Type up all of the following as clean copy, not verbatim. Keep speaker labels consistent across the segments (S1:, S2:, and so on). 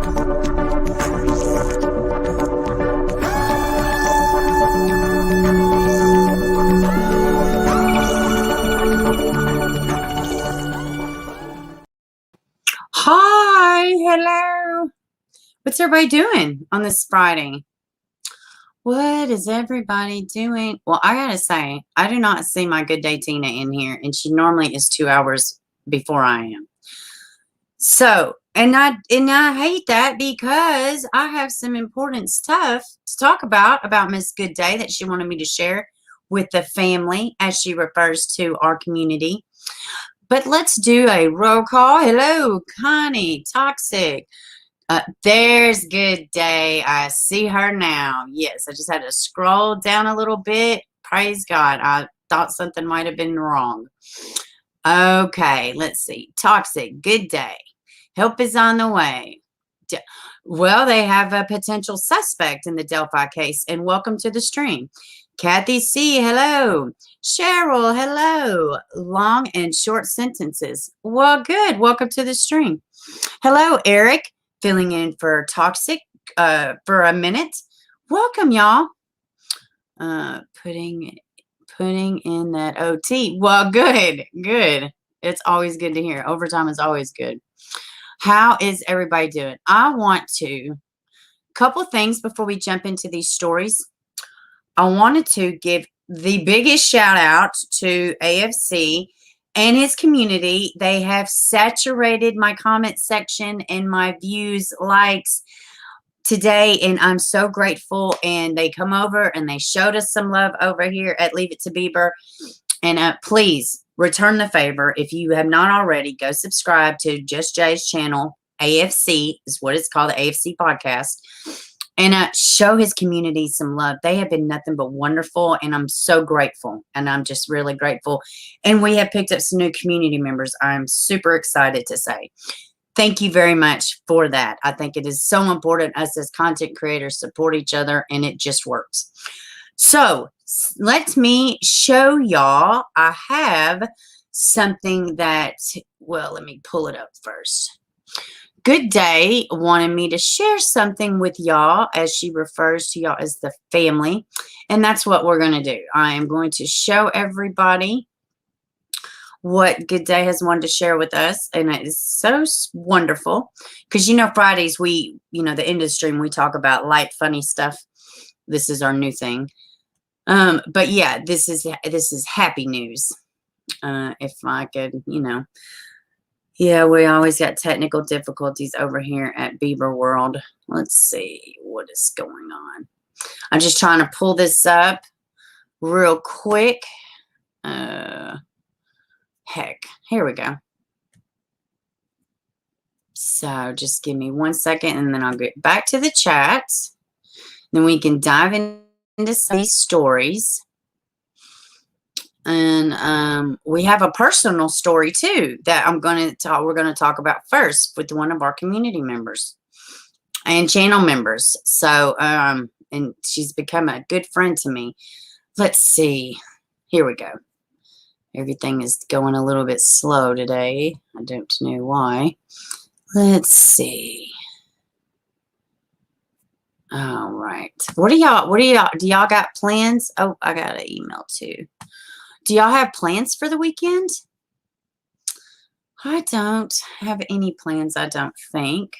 S1: Hi, hello. What's everybody doing on this Friday? What is everybody doing? Well, I gotta say, I do not see my good day Tina in here, and she normally is 2 hours before I am. So, and I hate that because I have some important stuff to talk about Miss Good Day that she wanted me to share with the family, as she refers to our community. But let's do a roll call. Hello, Connie, Toxic. There's Good Day. I see her now. Yes, I just had to scroll down a little bit. Praise God. I thought something might have been wrong. Okay, let's see. Toxic, Good Day. Help is on the way. Well, they have a potential suspect in the Delphi case, and welcome to the stream. Kathy C., hello. Cheryl, hello. Long and short sentences. Well, good. Welcome to the stream. Hello, Eric. Filling in for Toxic for a minute. Welcome, y'all. Putting in that OT. Well, good. It's always good to hear. Overtime is always good. How is everybody doing? I want to, couple things before we jump into these stories. I wanted to give the biggest shout out to AFC and his community. They have saturated my comment section and my views, likes today, and I'm so grateful. And they come over and they showed us some love over here at Leave It to Beber. And please return the favor. If you have not already, go subscribe to Just Jay's channel. AFC is what it's called, the AFC podcast. And show his community some love. They have been nothing but wonderful, and I'm so grateful. And I'm just really grateful. And we have picked up some new community members. I'm super excited to say thank you very much for that. I think it is so important us as content creators support each other, and it just works. So let me show y'all. I have something that, well, let me pull it up first. Good Day wanted me to share something with y'all, as she refers to y'all as the family. And that's what we're going to do. I am going to show everybody what Good Day has wanted to share with us. And it is so wonderful because, Fridays the end of the stream, we talk about light, funny stuff. This is our new thing. But yeah, this is happy news. If I could, Yeah, we always got technical difficulties over here at Beber World. Let's see what is going on. I'm just trying to pull this up real quick. Heck, here we go. So just give me 1 second, and then I'll get back to the chat. Then we can dive into some of these stories. And we have a personal story too that we're going to talk about first with one of our community members and channel members. So, and she's become a good friend to me. Let's see. Here we go. Everything is going a little bit slow today. I don't know why. Let's see. All right. Do y'all got plans? Oh, I got an email too. Do y'all have plans for the weekend? I don't have any plans, I don't think.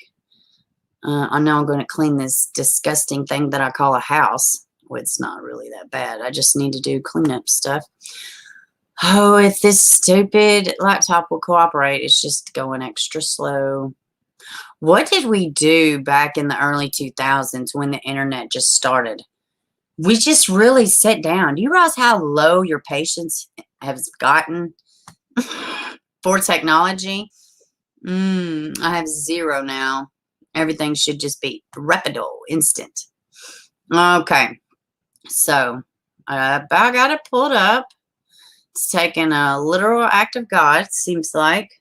S1: I know I'm going to clean this disgusting thing that I call a house. Well, it's not really that bad. I just need to do cleanup stuff. Oh, if this stupid laptop will cooperate, it's just going extra slow. What did we do back in the early 2000s when the internet just started? We just really sat down. Do you realize how low your patience has gotten for technology? I have 0 now. Everything should just be rapido, instant. Okay. So, I got it pulled up. It's taking a literal act of God, seems like.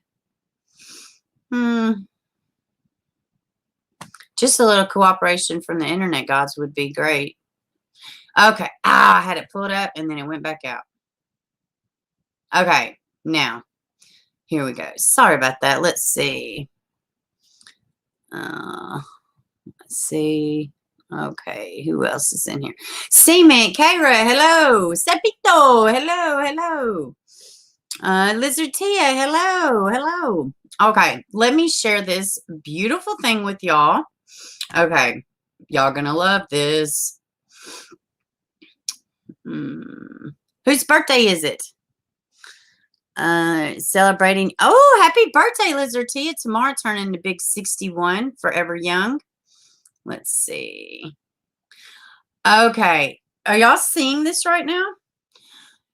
S1: Just a little cooperation from the internet gods would be great. Okay. I had it pulled up and then it went back out. Okay. Now, here we go. Sorry about that. Let's see. Let's see. Okay, who else is in here? Seaman, Kyra, hello. Sepito, hello, hello. Lizard Tia, hello, hello. Okay, let me share this beautiful thing with y'all. Okay, y'all gonna love this. Whose birthday is it? Celebrating. Oh, happy birthday, Lizard Tia. Tomorrow turning to big 61, forever young. Let's see. Okay, are y'all seeing this right now?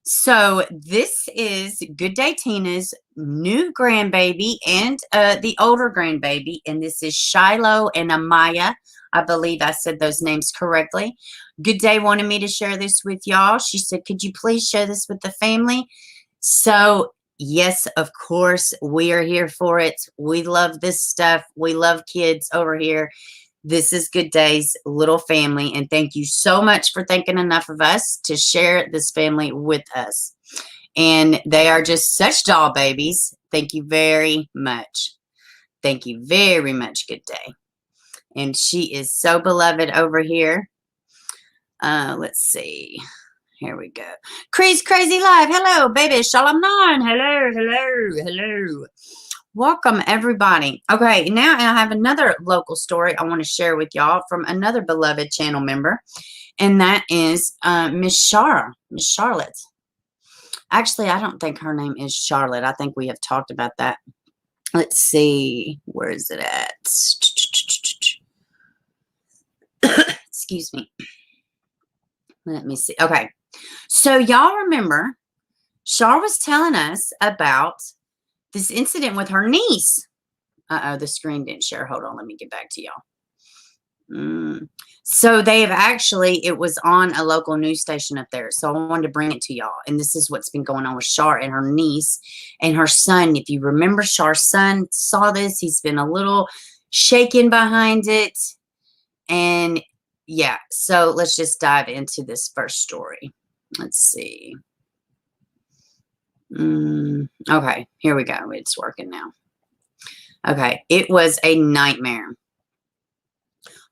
S1: So this is Good Day Tina's new grandbaby and the older grandbaby, and this is Shiloh and Amaya. I believe I said those names correctly. Good Day wanted me to share this with y'all. She said, could you please share this with the family? So yes, of course, we are here for it. We love this stuff. We love kids over here. This is Good Day's little family, and thank you so much for thinking enough of us to share this family with us. And they are just such doll babies. Thank you very much. Thank you very much, Good Day. And she is so beloved over here. Let's see. Here we go. Chris Crazy Live. Hello, baby. Shalom 9. Hello, hello, hello. Welcome, everybody. Okay, now I have another local story I want to share with y'all from another beloved channel member, and that is Miss Charlotte. Actually, I don't think her name is Charlotte. I think we have talked about that. Let's see. Where is it at? Excuse me. Let me see. Okay. So y'all remember, Char was telling us about this incident with her niece. Uh-oh, the screen didn't share. Hold on, let me get back to y'all. So they have actually, it was on a local news station up there. So I wanted to bring it to y'all. And this is what's been going on with Char and her niece and her son. If you remember, Char's son saw this. He's been a little shaken behind it. And yeah, so let's just dive into this first story. Let's see. Okay, here we go. It's working now. Okay, it was a nightmare.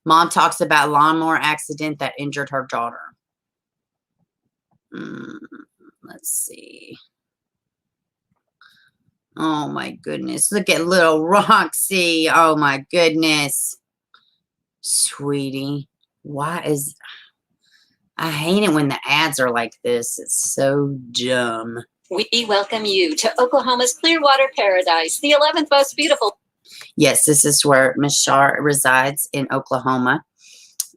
S1: Mom talks about lawnmower accident that injured her daughter. Let's see. Oh my goodness. Look at little Roxy. Oh my goodness. Sweetie. Why is... I hate it when the ads are like this. It's so dumb.
S2: We welcome you to Oklahoma's Clearwater Paradise, the 11th most beautiful.
S1: Yes, this is where Miss Char resides, in Oklahoma.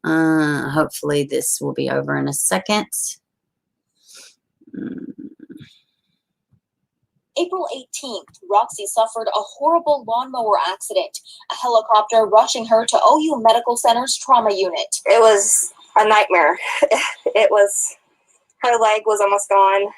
S1: Hopefully this will be over in a second.
S3: April 18th, Roxy suffered a horrible lawnmower accident, a helicopter rushing her to OU Medical Center's trauma unit.
S4: It was a nightmare. It was, her leg was almost gone.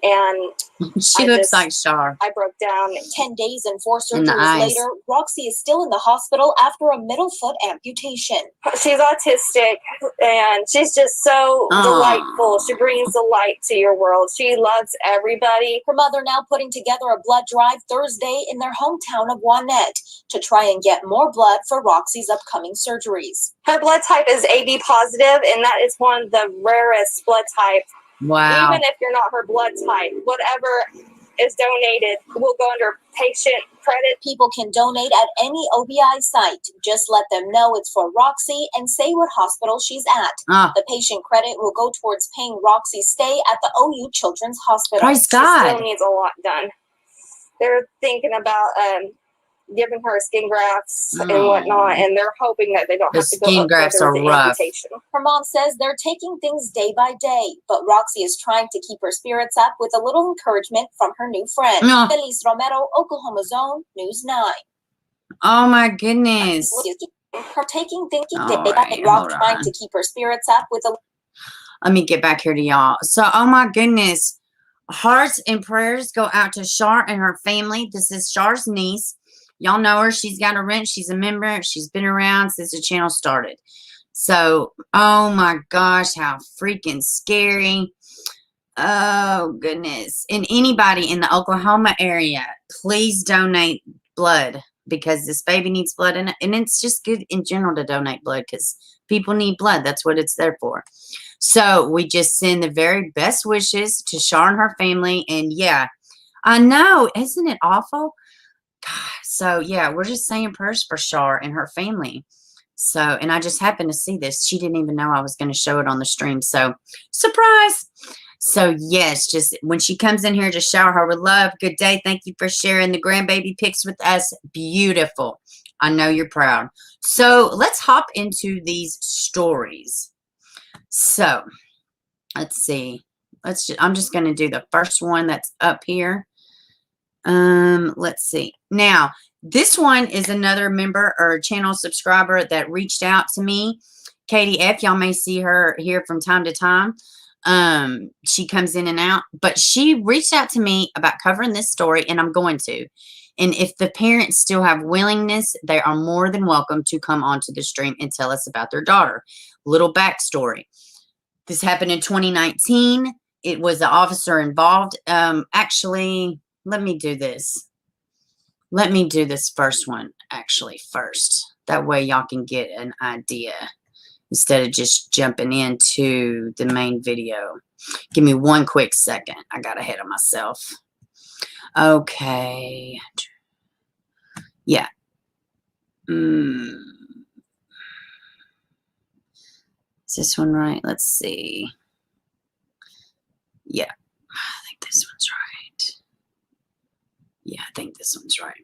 S4: And
S1: she looks like Char.
S3: I broke down. 10 days and 4 surgeries later, Roxy is still in the hospital after a middle foot amputation.
S4: She's autistic, and she's just so delightful. She brings the light to your world. She loves everybody.
S3: Her mother now putting together a blood drive Thursday in their hometown of Wanette to try and get more blood for Roxy's upcoming surgeries.
S4: Her blood type is AB positive, and that is one of the rarest blood types.
S1: Wow.
S4: Even if you're not her blood type, whatever is donated will go under patient credit.
S3: People can donate at any OBI site. Just let them know it's for Roxy and say what hospital she's at. The patient credit will go towards paying Roxy's stay at the OU Children's Hospital.
S1: Praise God.
S4: She still needs a lot done. They're thinking about giving her skin grafts and whatnot, and they're hoping that they don't have to go
S1: skin grafts are rough.
S4: Amputation.
S3: Her mom says they're taking things day by day, but Roxy is trying to keep her spirits up with a little encouragement from her new friend. Feliz Romero, Oklahoma Zone, News 9.
S1: Oh my goodness.
S3: Her taking things day by day, trying to keep her spirits up with a...
S1: Let me get back here to y'all. So, oh my goodness. Hearts and prayers go out to Char and her family. This is Char's niece. Y'all know her. She's got a wrench. She's a member. She's been around since the channel started. So, oh my gosh, how freaking scary. Oh, goodness. And anybody in the Oklahoma area, please donate blood. because this baby needs blood, and it's just good in general to donate blood because people need blood. That's what it's there for. So we just send the very best wishes to Shar and her family. And yeah, I know, isn't it awful? God, so yeah, we're just saying prayers for Shar and her family. So, and I just happened to see this. She didn't even know I was going to show it on the stream. So, surprise. So, yes, just when she comes in here, just shower her with love. Good day. Thank you for sharing the grandbaby pics with us. Beautiful. I know you're proud. So, let's hop into these stories. So, let's see. I'm just going to do the first one that's up here. Let's see. Now, this one is another member or channel subscriber that reached out to me. Katie F. Y'all may see her here from time to time. She comes in and out, but she reached out to me about covering this story, and I'm going to. And if the parents still have willingness, they are more than welcome to come onto the stream and tell us about their daughter. Little backstory. This happened in 2019. It was the officer involved. Actually, let me do this. Let me do this first one actually first. That way y'all can get an idea instead of just jumping into the main video. Give me one quick second. I got ahead of myself. Okay. Yeah. Is this one right? Let's see. Yeah. I think this one's right. Yeah, I think this one's right.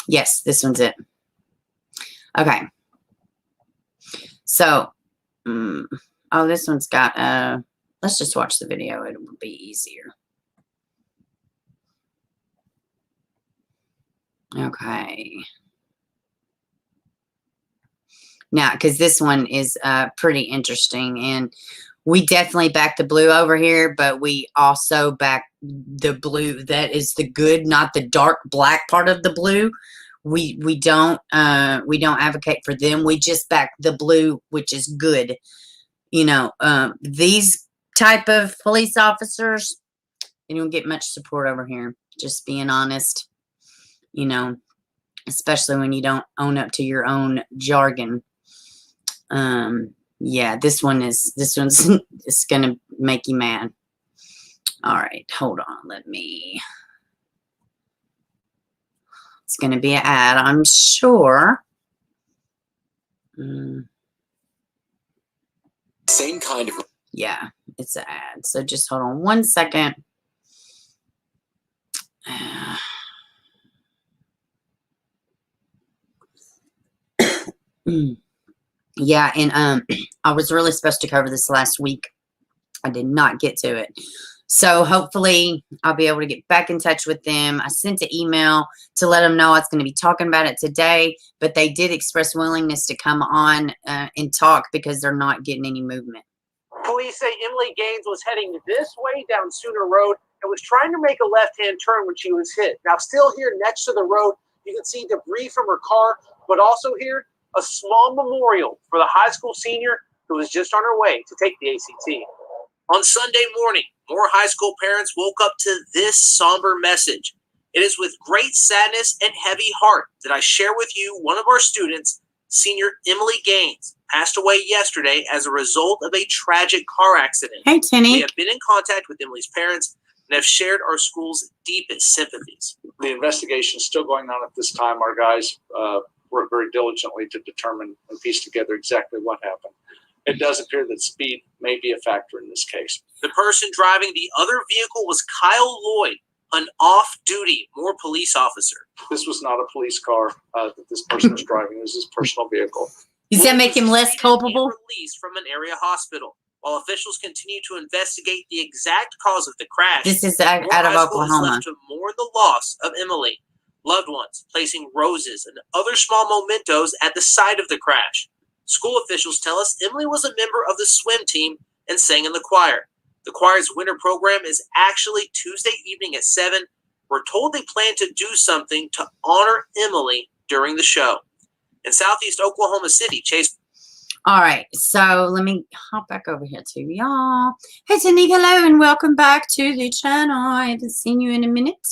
S1: Yes, this one's it. Okay. So, oh, this one's got, let's just watch the video. It will be easier. Okay. Now, because this one is pretty interesting, and we definitely back the blue over here, but we also back the blue that is the good, not the dark black part of the blue. We don't advocate for them. We just back the blue, which is good. You know, these type of police officers, you don't get much support over here. Just being honest, you know, especially when you don't own up to your own jargon. Yeah, this one's it's gonna make you mad. All right, hold on. It's gonna be an ad, I'm sure.
S5: Same kind of.
S1: Yeah, it's an ad. So just hold on one second. Yeah, and I was really supposed to cover this last week. I did not get to it. So hopefully I'll be able to get back in touch with them. I sent an email to let them know I was going to be talking about it today, but they did express willingness to come on and talk because they're not getting any movement.
S6: Police say Emily Gaines was heading this way down Sooner Road and was trying to make a left-hand turn when she was hit. Now, still here next to the road, you can see debris from her car, but also here, a small memorial for the high school senior who was just on her way to take the ACT. On Sunday morning, more high school parents woke up to this somber message. It is with great sadness and heavy heart that I share with you one of our students, senior Emily Gaines, passed away yesterday as a result of a tragic car accident.
S1: Hey, Tinny.
S6: We have been in contact with Emily's parents and have shared our school's deepest sympathies.
S7: The investigation is still going on at this time. Our guys work very diligently to determine and piece together exactly what happened. It does appear that speed may be a factor in this case.
S6: The person driving the other vehicle was Kyle Lloyd, an off-duty Moore police officer.
S7: This was not a police car that this person was driving. It was his personal vehicle.
S1: Does that make him less culpable?
S6: Released from an area hospital. While officials continue to investigate the exact cause of the crash,
S1: this is out of Oklahoma.
S6: Left to mourn the loss of Emily. Loved ones placing roses and other small mementos at the site of the crash. School officials tell us Emily was a member of the swim team and sang in the choir. The choir's winter program is actually Tuesday evening at 7. We're told they plan to do something to honor Emily during the show. In southeast Oklahoma City, Chase.
S1: All right, so let me hop back over here to y'all. Hey, Tanika, hello, and welcome back to the channel. I haven't seen you in a minute.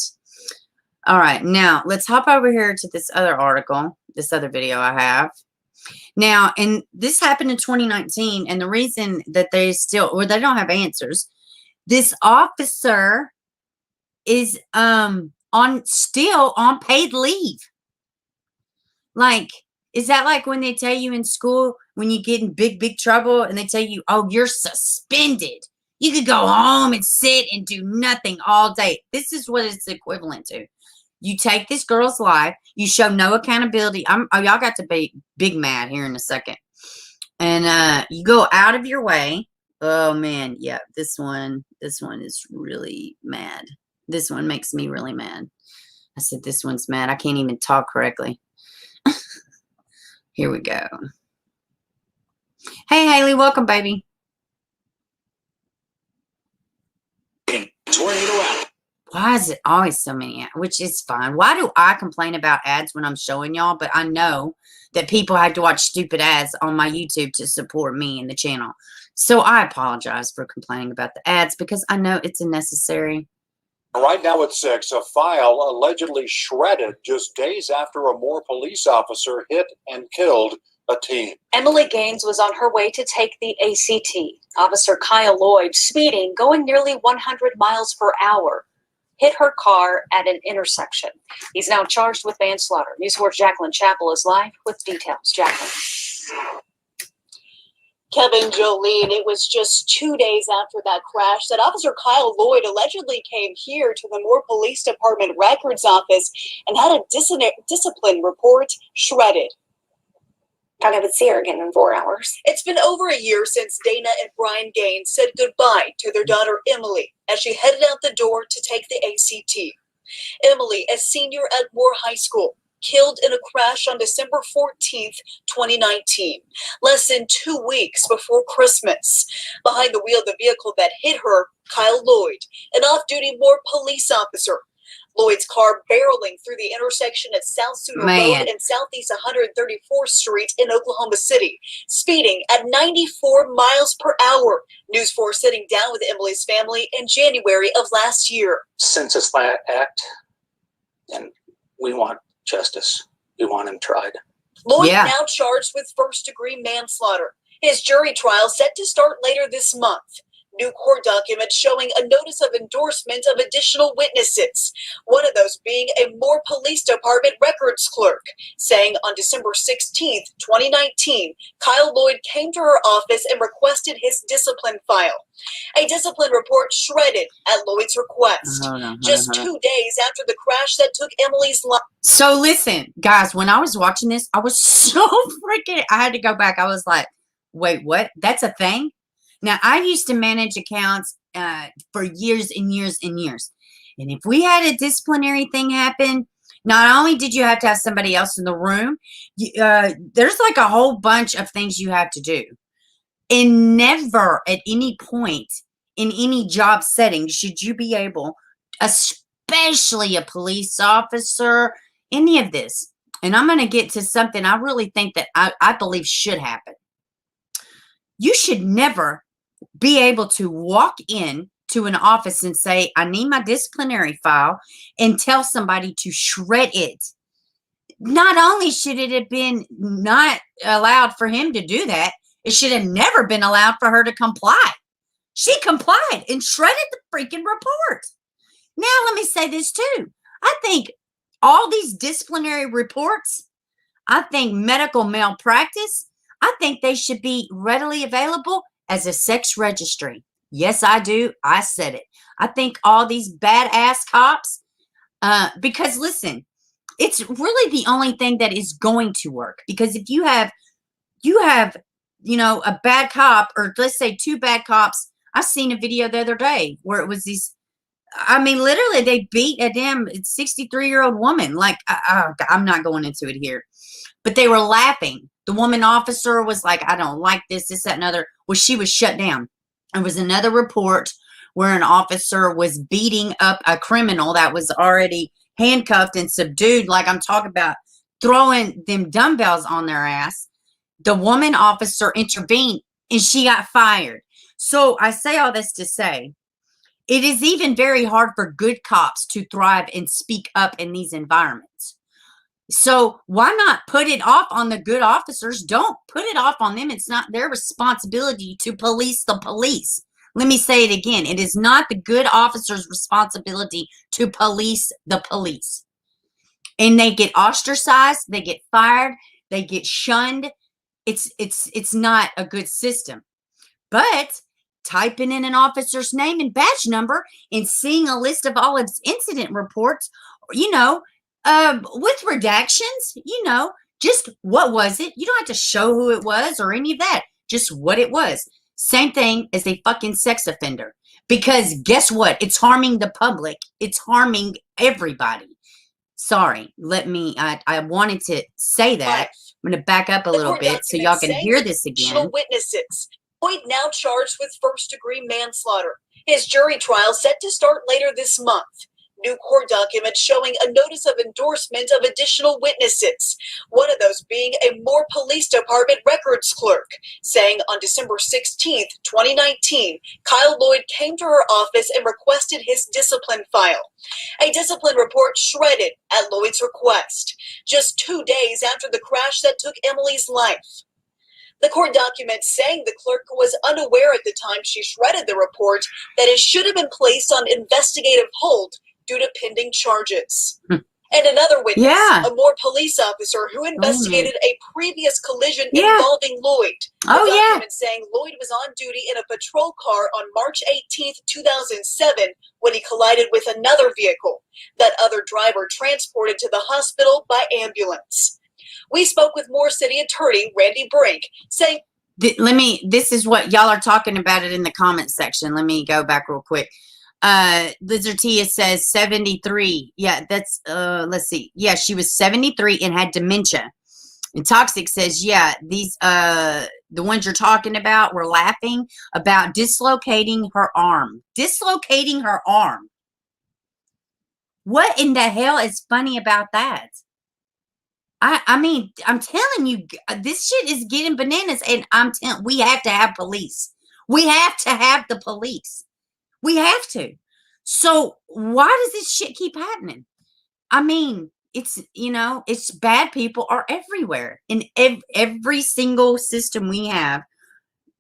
S1: All right, now let's hop over here to this other article, this other video I have. Now, and this happened in 2019, and the reason that they still, or they don't have answers, this officer is still on paid leave. Like, is that like when they tell you in school when you get in big trouble and they tell you, oh, you're suspended? You could go home and sit and do nothing all day. This is what it's equivalent to. You take this girl's life. You show no accountability. Y'all got to be big mad here in a second. And you go out of your way. Oh, man. Yeah, this one is really mad. This one makes me really mad. I said this one's mad. I can't even talk correctly. Here we go. Hey, Haley, welcome, baby.
S5: Tornado out.
S1: Why is it always so many ads? Which is fine. Why do I complain about ads when I'm showing y'all? But I know that people have to watch stupid ads on my YouTube to support me and the channel. So I apologize for complaining about the ads because I know it's unnecessary.
S5: Right now at 6, a file allegedly shredded just days after a Moore police officer hit and killed a teen.
S2: Emily Gaines was on her way to take the ACT. Officer Kyle Lloyd, speeding, going nearly 100 miles per hour, hit her car at an intersection. He's now charged with manslaughter. News 4's Jacqueline Chappell is live with details. Jacqueline.
S3: Kevin, Jolene, it was just 2 days after that crash that Officer Kyle Lloyd allegedly came here to the Moore Police Department Records Office and had a discipline report shredded.
S4: I never see her again in 4 hours.
S3: It's been over a year since Dana and Brian Gaines said goodbye to their daughter Emily as she headed out the door to take the ACT. Emily, a senior at Moore High School, killed in a crash on December 14th, 2019, less than 2 weeks before Christmas. Behind the wheel of the vehicle that hit her, Kyle Lloyd, an off-duty Moore police officer. Lloyd's car barreling through the intersection at South Sooner Road and Southeast 134th Street in Oklahoma City, speeding at 94 miles per hour. News 4 sitting down with Emily's family in January of last year.
S8: Since this act, and we want justice. We want him tried.
S3: Lloyd now charged with first-degree manslaughter. His jury trial set to start later this month. New court documents showing a notice of endorsement of additional witnesses. One of those being a Moore Police Department records clerk, saying on December 16th, 2019, Kyle Lloyd came to her office and requested his discipline file. A discipline report shredded at Lloyd's request. Just 2 days after the crash that took Emily's life.
S1: So listen, guys, when I was watching this, I was so freaking, I had to go back. I was like, wait, what? That's a thing? Now, I used to manage accounts for years and years and years. And if we had a disciplinary thing happen, not only did you have to have somebody else in the room, there's like a whole bunch of things you have to do. And never at any point in any job setting should you be able, especially a police officer, any of this. And I'm going to get to something I really think that I believe should happen. You should never be able to walk in to an office and say, I need my disciplinary file, and tell somebody to shred it. Not only should it have been not allowed for him to do that, it should have never been allowed for her to comply. She complied and shredded the freaking report. Now, let me say this too. I think all these disciplinary reports, I think medical malpractice, I think they should be readily available as a sex registry. Yes, I do. I said it. I think all these badass cops, because listen, it's really the only thing that is going to work. Because if you have, you know, a bad cop, or let's say 2 bad cops. I seen a video the other day where it was these, I mean, literally they beat a damn 63-year-old woman. Like, I'm not going into it here, but they were laughing. The woman officer was like, I don't like this, that, and other. Well, she was shut down. There was another report where an officer was beating up a criminal that was already handcuffed and subdued. Like I'm talking about throwing them dumbbells on their ass. The woman officer intervened and she got fired. So I say all this to say, it is even very hard for good cops to thrive and speak up in these environments. So why not put it off on the good officers? Don't put it off on them. It's not their responsibility to police the police. Let me say it again. It is not the good officer's responsibility to police the police. And they get ostracized, they get fired, they get shunned. It's not a good system. But typing in an officer's name and badge number and seeing a list of all its incident reports, with redactions, just what was it? You don't have to show who it was or any of that. Just what it was. Same thing as a fucking sex offender. Because guess what? It's harming the public. It's harming everybody. Sorry, I wanted to say that. I'm going to back up a little bit so y'all can hear this again.
S3: Witnesses. Lloyd now charged with first-degree manslaughter. His jury trial set to start later this month. New court documents showing a notice of endorsement of additional witnesses. One of those being a Moore Police Department records clerk, saying on December 16th, 2019, Kyle Lloyd came to her office and requested his discipline file. A discipline report shredded at Lloyd's request, just 2 days after the crash that took Emily's life. The court documents saying the clerk was unaware at the time she shredded the report that it should have been placed on investigative hold due to pending charges. And another witness, a Moore police officer who investigated a previous collision involving Lloyd. Documents saying Lloyd was on duty in a patrol car on March 18th, 2007 when he collided with another vehicle. That other driver transported to the hospital by ambulance. We spoke with Moore City Attorney Randy Brink, saying,
S1: this is what y'all are talking about it in the comments section. Let me go back real quick. Lizard Tia says 73. Yeah, that's, let's see. Yeah, she was 73 and had dementia. And Toxic says, yeah, these, the ones you're talking about were laughing about dislocating her arm. Dislocating her arm. What in the hell is funny about that? I mean, I'm telling you, this shit is getting bananas, and we have to have police. We have to have the police. We have to. So why does this shit keep happening? I mean, it's bad people are everywhere. In every single system we have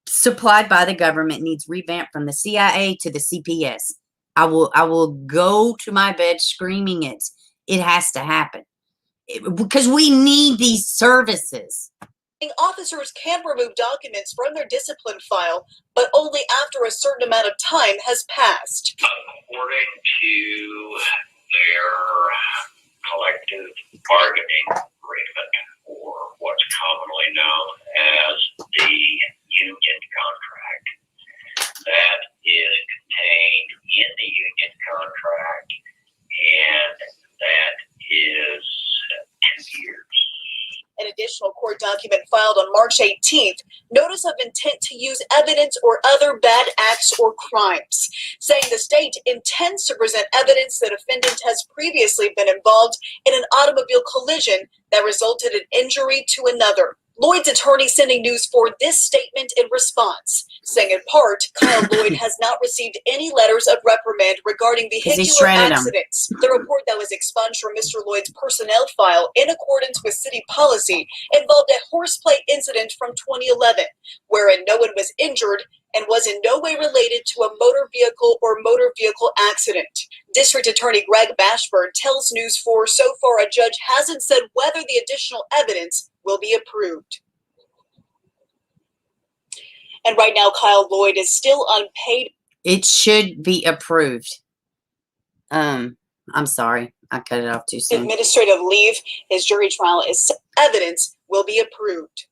S1: supplied by the government needs revamped from the CIA to the CPS. I will go to my bed screaming it. It has to happen. Because we need these services.
S3: Officers can remove documents from their discipline file, but only after a certain amount of time has passed.
S9: According to their collective bargaining agreement, or what's commonly known as the union contract, that is contained in the union contract, and that is 2 years.
S3: An additional court document filed on March 18th, notice of intent to use evidence or other bad acts or crimes, saying the state intends to present evidence that defendant has previously been involved in an automobile collision that resulted in injury to another. Lloyd's attorney sending news for this statement in response, saying in part, Kyle Lloyd has not received any letters of reprimand regarding vehicular accidents. The report that was expunged from Mr. Lloyd's personnel file in accordance with city policy involved a horseplay incident from 2011, wherein no one was injured and was in no way related to a motor vehicle or motor vehicle accident. District Attorney Greg Bashford tells News 4 so far a judge hasn't said whether the additional evidence will be approved. And right now, Kyle Lloyd is still unpaid.
S1: It should be approved. I'm sorry. I cut it off too soon.
S3: Administrative leave. His jury trial is evidence will be approved.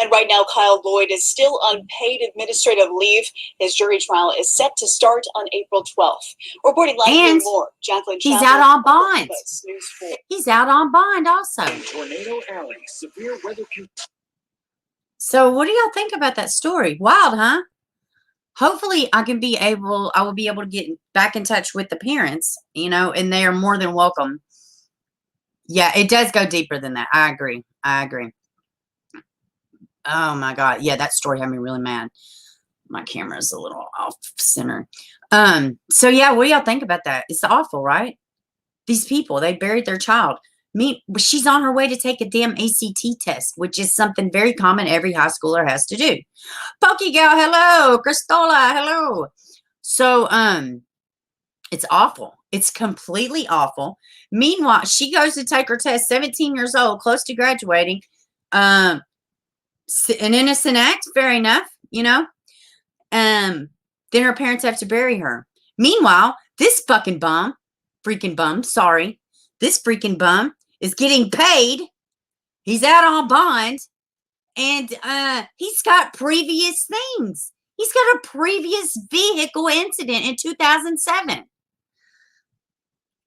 S3: And right now, Kyle Lloyd is still unpaid administrative leave. His jury trial is set to start on April 12th. Reporting live here more, Jacqueline
S1: he's
S3: Chandler,
S1: out on bond.
S3: News 4.
S1: He's out on bond also.
S10: Tornado Alley, severe weather.
S1: So what do y'all think about that story? Wild, huh? Hopefully I will be able to get back in touch with the parents, and they are more than welcome. Yeah, it does go deeper than that. I agree. I agree. Oh my God. Yeah, that story had me really mad. My camera's a little off center. So yeah, what do y'all think about that? It's awful, right? These people, they buried their child. She's on her way to take a damn ACT test, which is something very common every high schooler has to do. Pokey Gal, hello. Cristola, hello. So, it's awful. It's completely awful. Meanwhile, she goes to take her test, 17 years old, close to graduating. An innocent act, fair enough, you know. Then her parents have to bury her. Meanwhile, this freaking bum is getting paid. He's out on bond, and he's got previous things. He's got a previous vehicle incident in 2007.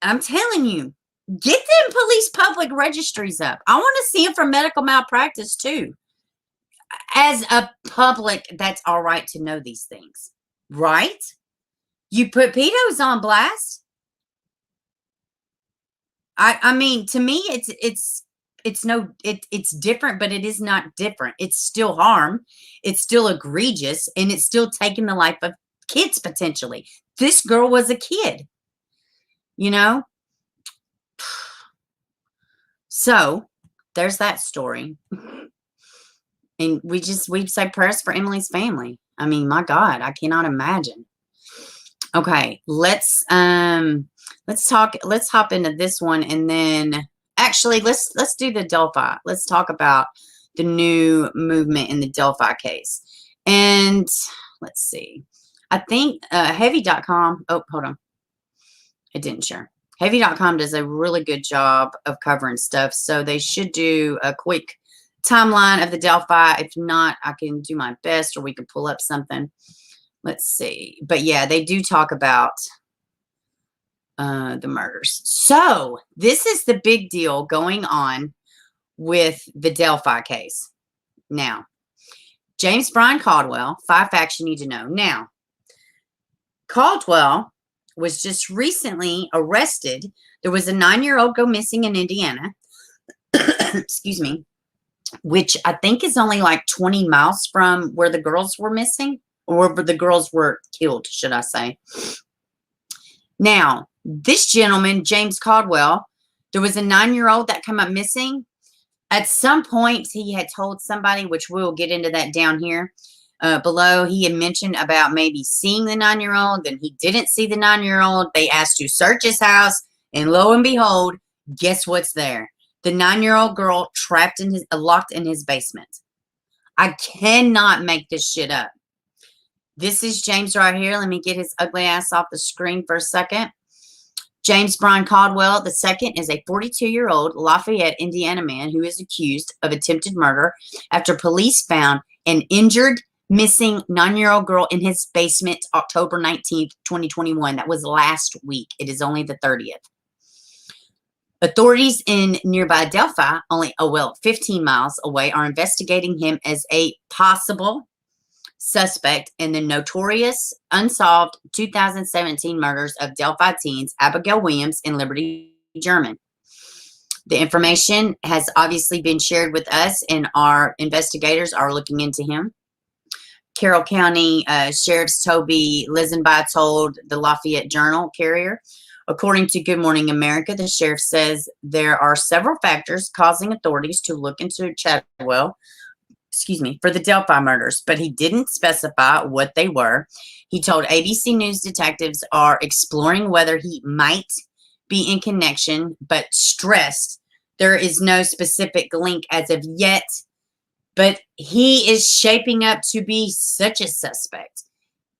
S1: I'm telling you, get them police public registries up. I want to see them for medical malpractice too. As a public, that's all right to know these things, right? You put pedos on blast. I mean, to me, it's different, but it is not different. It's still harm. It's still egregious, and it's still taking the life of kids potentially. This girl was a kid, you know? So there's that story. And we say prayers for Emily's family. I mean, my God, I cannot imagine. Okay, let's hop into this one, and then actually let's do the Delphi. Let's talk about the new movement in the Delphi case. And let's see. I think heavy.com, oh, hold on. It didn't share. Heavy.com does a really good job of covering stuff, so they should do a quick timeline of the Delphi. If not, I can do my best, or we can pull up something. Let's see. But yeah, they do talk about the murders. So this is the big deal going on with the Delphi case. Now, James Brian Caldwell, 5 facts you need to know. Now, Caldwell was just recently arrested. There was a 9-year-old go missing in Indiana. Excuse me. Which I think is only like 20 miles from where the girls were missing, or where the girls were killed, should I say. Now, this gentleman, James Caldwell, there was a 9-year-old that came up missing. At some point, he had told somebody, which we'll get into that down here below. He had mentioned about maybe seeing the 9-year-old. Then he didn't see the 9-year-old. They asked to search his house, and lo and behold, guess what's there? The 9-year-old girl trapped in locked in his basement. I cannot make this shit up. This is James right here. Let me get his ugly ass off the screen for a second. James Brian Caldwell II is a 42-year-old Lafayette, Indiana man who is accused of attempted murder after police found an injured, missing 9-year-old girl in his basement October 19th, 2021. That was last week. It is only the 30th. Authorities in nearby Delphi, 15 miles away, are investigating him as a possible suspect in the notorious unsolved 2017 murders of Delphi teens Abigail Williams and Liberty German. The information has obviously been shared with us, and our investigators are looking into him. Carroll County Sheriff's Toby Lisenby told the Lafayette Journal Carrier, according to Good Morning America, the sheriff says there are several factors causing authorities to look into Chadwell, for the Delphi murders, but he didn't specify what they were. He told ABC News detectives are exploring whether he might be in connection, but stressed there is no specific link as of yet, but he is shaping up to be such a suspect.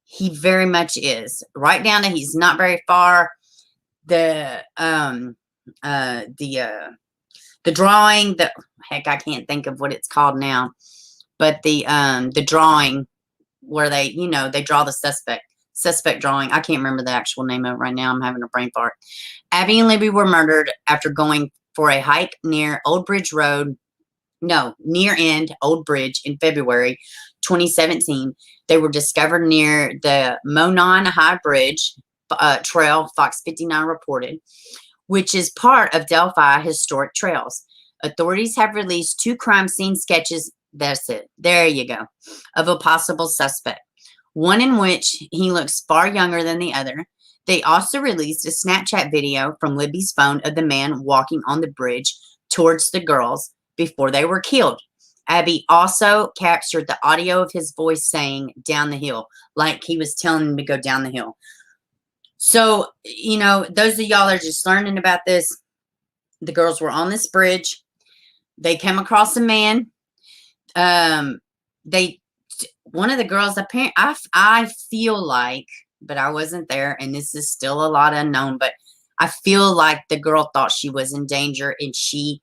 S1: He very much is. Right down to he's not very far. The drawing, heck, I can't think of what it's called now, but the drawing where they draw the suspect drawing. I can't remember the actual name of it right now. I'm having a brain fart. Abby and Libby were murdered after going for a hike near Old Bridge in February 2017. They were discovered near the Monon High Bridge trail, Fox 59 reported, which is part of Delphi Historic Trails. Authorities have released 2 crime scene sketches. That's it. There you go. Of a possible suspect. One in which he looks far younger than the other. They also released a Snapchat video from Libby's phone of the man walking on the bridge towards the girls before they were killed. Abby also captured the audio of his voice saying down the hill, like he was telling them to go down the hill. So, you know, those of y'all are just learning about this. The girls were on this bridge. They came across a man. One of the girls, apparently, I feel like, but I wasn't there, and this is still a lot unknown, but I feel like the girl thought she was in danger, and she,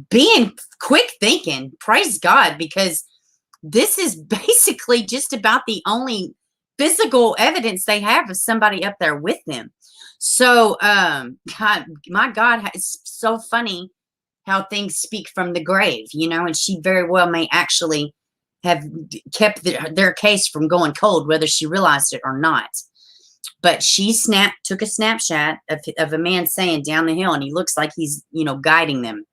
S1: being quick thinking, praise God, because this is basically just about the only physical evidence they have of somebody up there with them. So, God, my God, it's so funny how things speak from the grave, you know, and she very well may actually have kept their case from going cold, whether she realized it or not. But she took a snapshot of a man saying down the hill, and he looks like he's, you know, guiding them.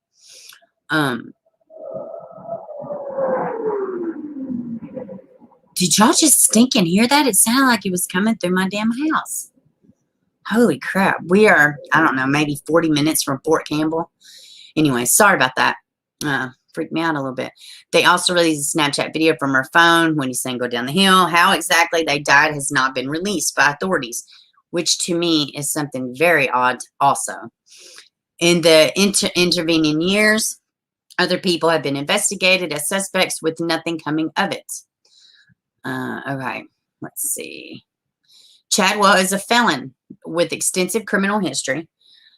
S1: Did y'all just stinking hear that? It sounded like it was coming through my damn house. Holy crap. We are, I don't know, maybe 40 minutes from Fort Campbell. Anyway, sorry about that. Freaked me out a little bit. They also released a Snapchat video from her phone when he's saying go down the hill. How exactly they died has not been released by authorities, which to me is something very odd also. In the intervening years, other people have been investigated as suspects with nothing coming of it. Okay, let's see. Chadwell is a felon with extensive criminal history.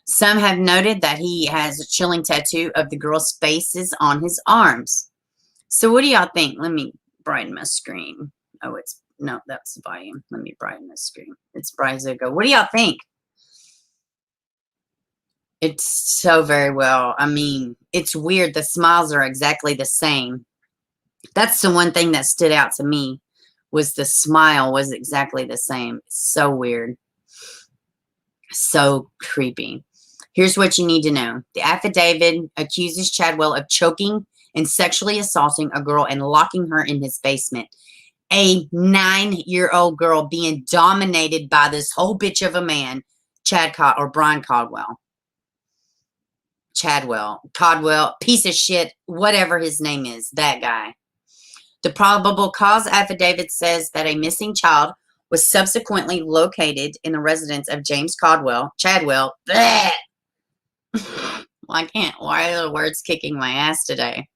S1: Some have noted that he has a chilling tattoo of the girl's faces on his arms. So what do y'all think? Let me brighten my screen. Oh, no, that's the volume. Let me brighten my screen. It's bright as it go. What do y'all think? It's so very well. I mean, it's weird. The smiles are exactly the same. That's the one thing that stood out to me, was the smile was exactly the same. So weird. So creepy. Here's what you need to know. The affidavit accuses Chadwell of choking and sexually assaulting a girl and locking her in his basement. A 9-year-old girl being dominated by this whole bitch of a man, Brian Caldwell, piece of shit, whatever his name is, that guy. The probable cause affidavit says that a missing child was subsequently located in the residence of James Chadwell. Bleh. Well, why are the words kicking my ass today?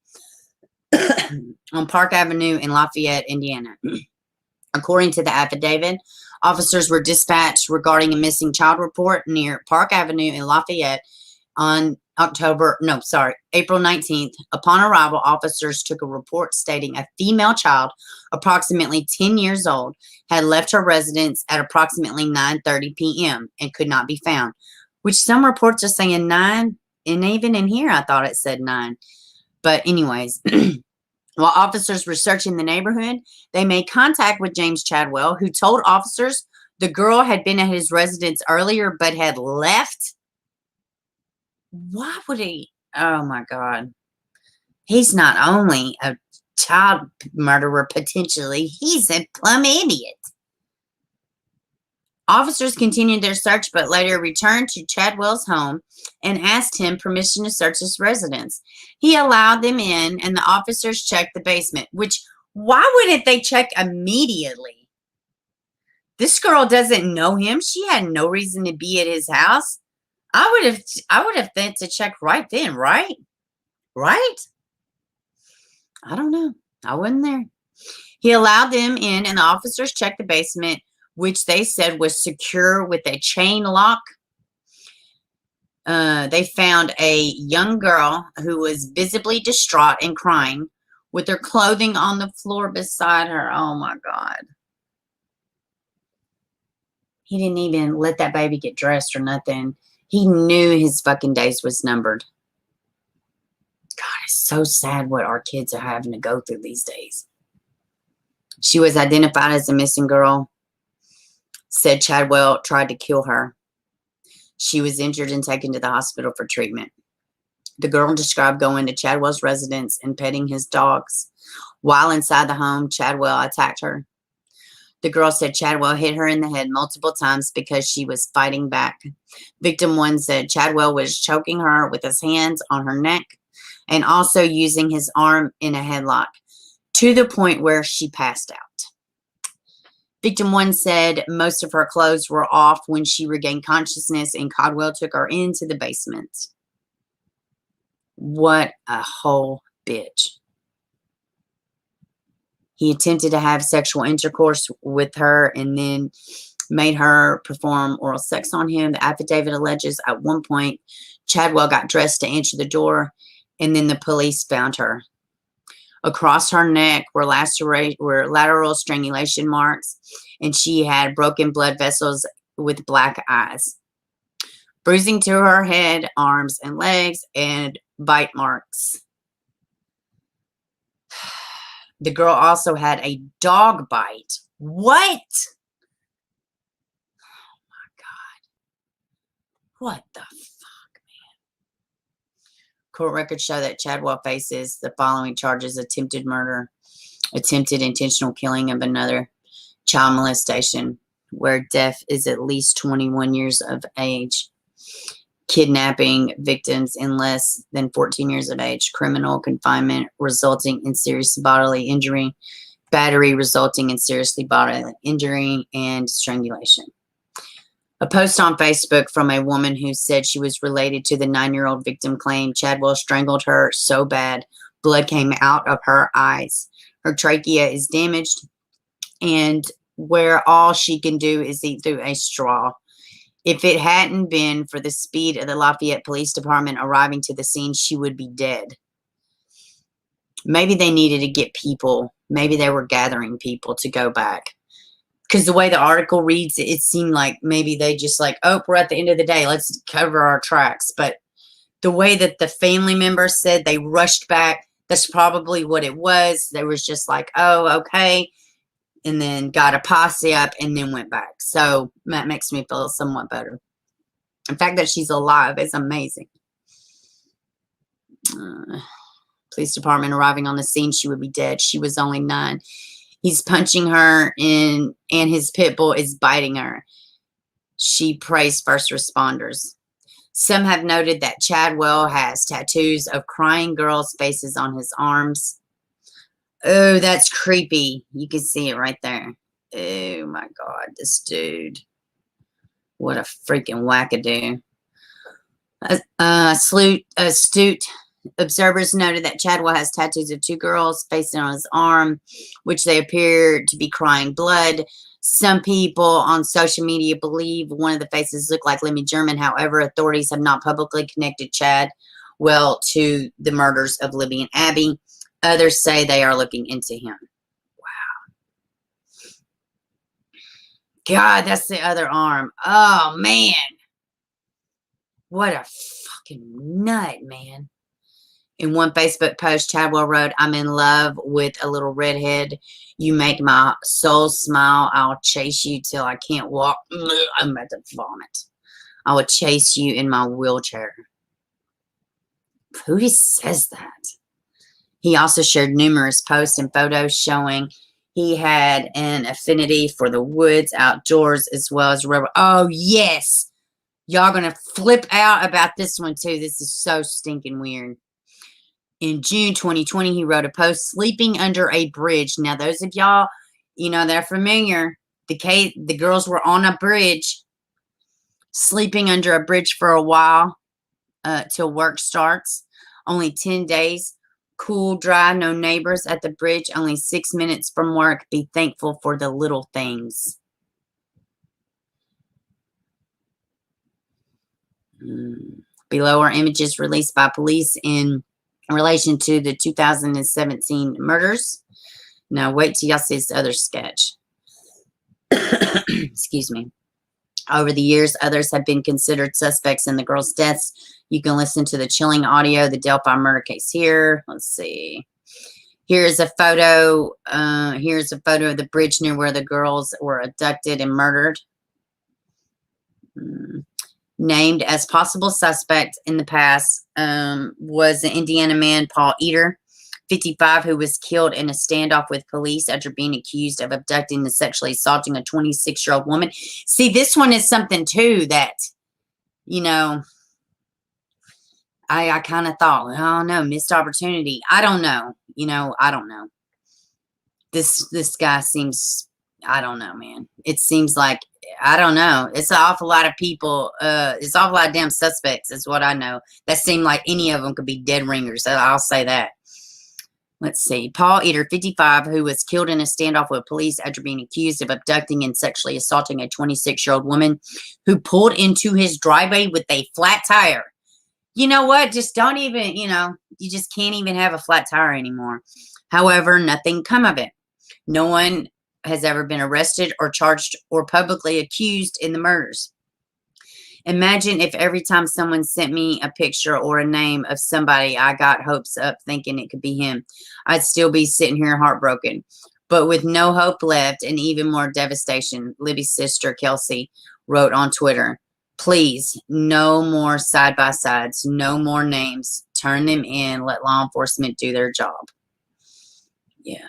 S1: On Park Avenue in Lafayette, Indiana. According to the affidavit, officers were dispatched regarding a missing child report near Park Avenue in Lafayette on April 19th. Upon arrival, officers took a report stating a female child, approximately 10 years old, had left her residence at approximately 9:30 p.m. and could not be found, which some reports are saying 9, and even in here I thought it said 9. But anyways, while officers were searching the neighborhood, they made contact with James Chadwell, who told officers the girl had been at his residence earlier but had left. Why would he? Oh my God. He's not only a child murderer, potentially, he's a plumb idiot. Officers continued their search, but later returned to Chadwell's home and asked him permission to search his residence. He allowed them in, and the officers checked the basement, which, why wouldn't they check immediately? This girl doesn't know him. She had no reason to be at his house. I would have thought to check right then, right? Right? I don't know. I wasn't there. He allowed them in, and the officers checked the basement, which they said was secure with a chain lock. They found a young girl who was visibly distraught and crying with her clothing on the floor beside her. Oh, my God. He didn't even let that baby get dressed or nothing. He knew his fucking days was numbered. God, it's so sad what our kids are having to go through these days. She was identified as a missing girl. Said Chadwell tried to kill her. She was injured and taken to the hospital for treatment. The girl described going to Chadwell's residence and petting his dogs. While inside the home, Chadwell attacked her. The girl said Chadwell hit her in the head multiple times because she was fighting back. Victim 1 said Chadwell was choking her with his hands on her neck and also using his arm in a headlock to the point where she passed out. Victim 1 said most of her clothes were off when she regained consciousness and Caldwell took her into the basement. What a whole bitch. He attempted to have sexual intercourse with her and then made her perform oral sex on him. The affidavit alleges at one point Chadwell got dressed to answer the door and then the police found her. Across her neck were lateral strangulation marks and she had broken blood vessels with black eyes. Bruising to her head, arms, and legs, and bite marks. The girl also had a dog bite. What? Oh my God. What the fuck, man? Court records show that Chadwell faces the following charges: attempted murder, attempted intentional killing of another, child molestation, where death is at least 21 years of age, kidnapping victims in less than 14 years of age, criminal confinement resulting in serious bodily injury, battery resulting in seriously bodily injury, and strangulation. A post on Facebook from a woman who said she was related to the 9-year-old victim claimed Chadwell strangled her so bad blood came out of her eyes. Her trachea is damaged, and where all she can do is eat through a straw. If it hadn't been for the speed of the Lafayette Police Department arriving to the scene, she would be dead. Maybe they needed to get people. Maybe they were gathering people to go back. Because the way the article reads, it seemed like maybe they just like, oh, we're at the end of the day. Let's cover our tracks. But the way that the family members said they rushed back, that's probably what it was. They was just like, oh, okay. And then got a posse up and then went back. So that makes me feel somewhat better. The fact that she's alive is amazing. Police department arriving on the scene, she would be dead. She was only 9. He's punching her and his pit bull is biting her. She praised first responders. Some have noted that Chadwell has tattoos of crying girls' faces on his arms. Oh, that's creepy. You can see it right there. Oh, my God. This dude. What a freaking wackadoo. Astute observers noted that Chadwell has tattoos of 2 girls facing on his arm, which they appear to be crying blood. Some people on social media believe one of the faces look like Lemmy German. However, authorities have not publicly connected Chadwell to the murders of Libby and Abby. Others say they are looking into him. Wow. God, that's the other arm. Oh, man. What a fucking nut, man. In one Facebook post, Chadwell wrote, I'm in love with a little redhead. You make my soul smile. I'll chase you till I can't walk. I'm about to vomit. I will chase you in my wheelchair. Who says that? He also shared numerous posts and photos showing he had an affinity for the woods, outdoors, as well as river. Oh, yes. Y'all going to flip out about this one, too. This is so stinking weird. In June 2020, he wrote a post, sleeping under a bridge. Now, those of y'all, they're familiar. The girls were on a bridge, sleeping under a bridge for a while till work starts. Only 10 days. Cool, dry, no neighbors at the bridge, only 6 minutes from work. Be thankful for the little things. Below are images released by police in relation to the 2017 murders. Now, wait till y'all see this other sketch. Excuse me. Over the years, others have been considered suspects in the girls' deaths. You can listen to the chilling audio, the Delphi murder case here. Let's see. Here's a photo. Here's a photo of the bridge near where the girls were abducted and murdered. named as possible suspect in the past was the Indiana man, Paul Eder, 55, who was killed in a standoff with police after being accused of abducting and sexually assaulting a 26-year-old woman. See, this one is something, too, that, you know, I kind of thought, well, I don't know, missed opportunity. I don't know. You know, I don't know. This guy seems, I don't know, man. It seems like, I don't know. It's an awful lot of people. It's an awful lot of damn suspects is what I know. That seem like any of them could be dead ringers. I'll say that. Let's see. Paul Eder, 55, who was killed in a standoff with police after being accused of abducting and sexually assaulting a 26-year-old woman who pulled into his driveway with a flat tire. You know what? Just don't even, you know, you just can't even have a flat tire anymore. However, nothing come of it. No one has ever been arrested or charged or publicly accused in the murders. Imagine if every time someone sent me a picture or a name of somebody, I got hopes up thinking it could be him. I'd still be sitting here heartbroken. But with no hope left and even more devastation, Libby's sister, Kelsey, wrote on Twitter, please, no more side-by-sides, no more names. Turn them in. Let law enforcement do their job. Yeah.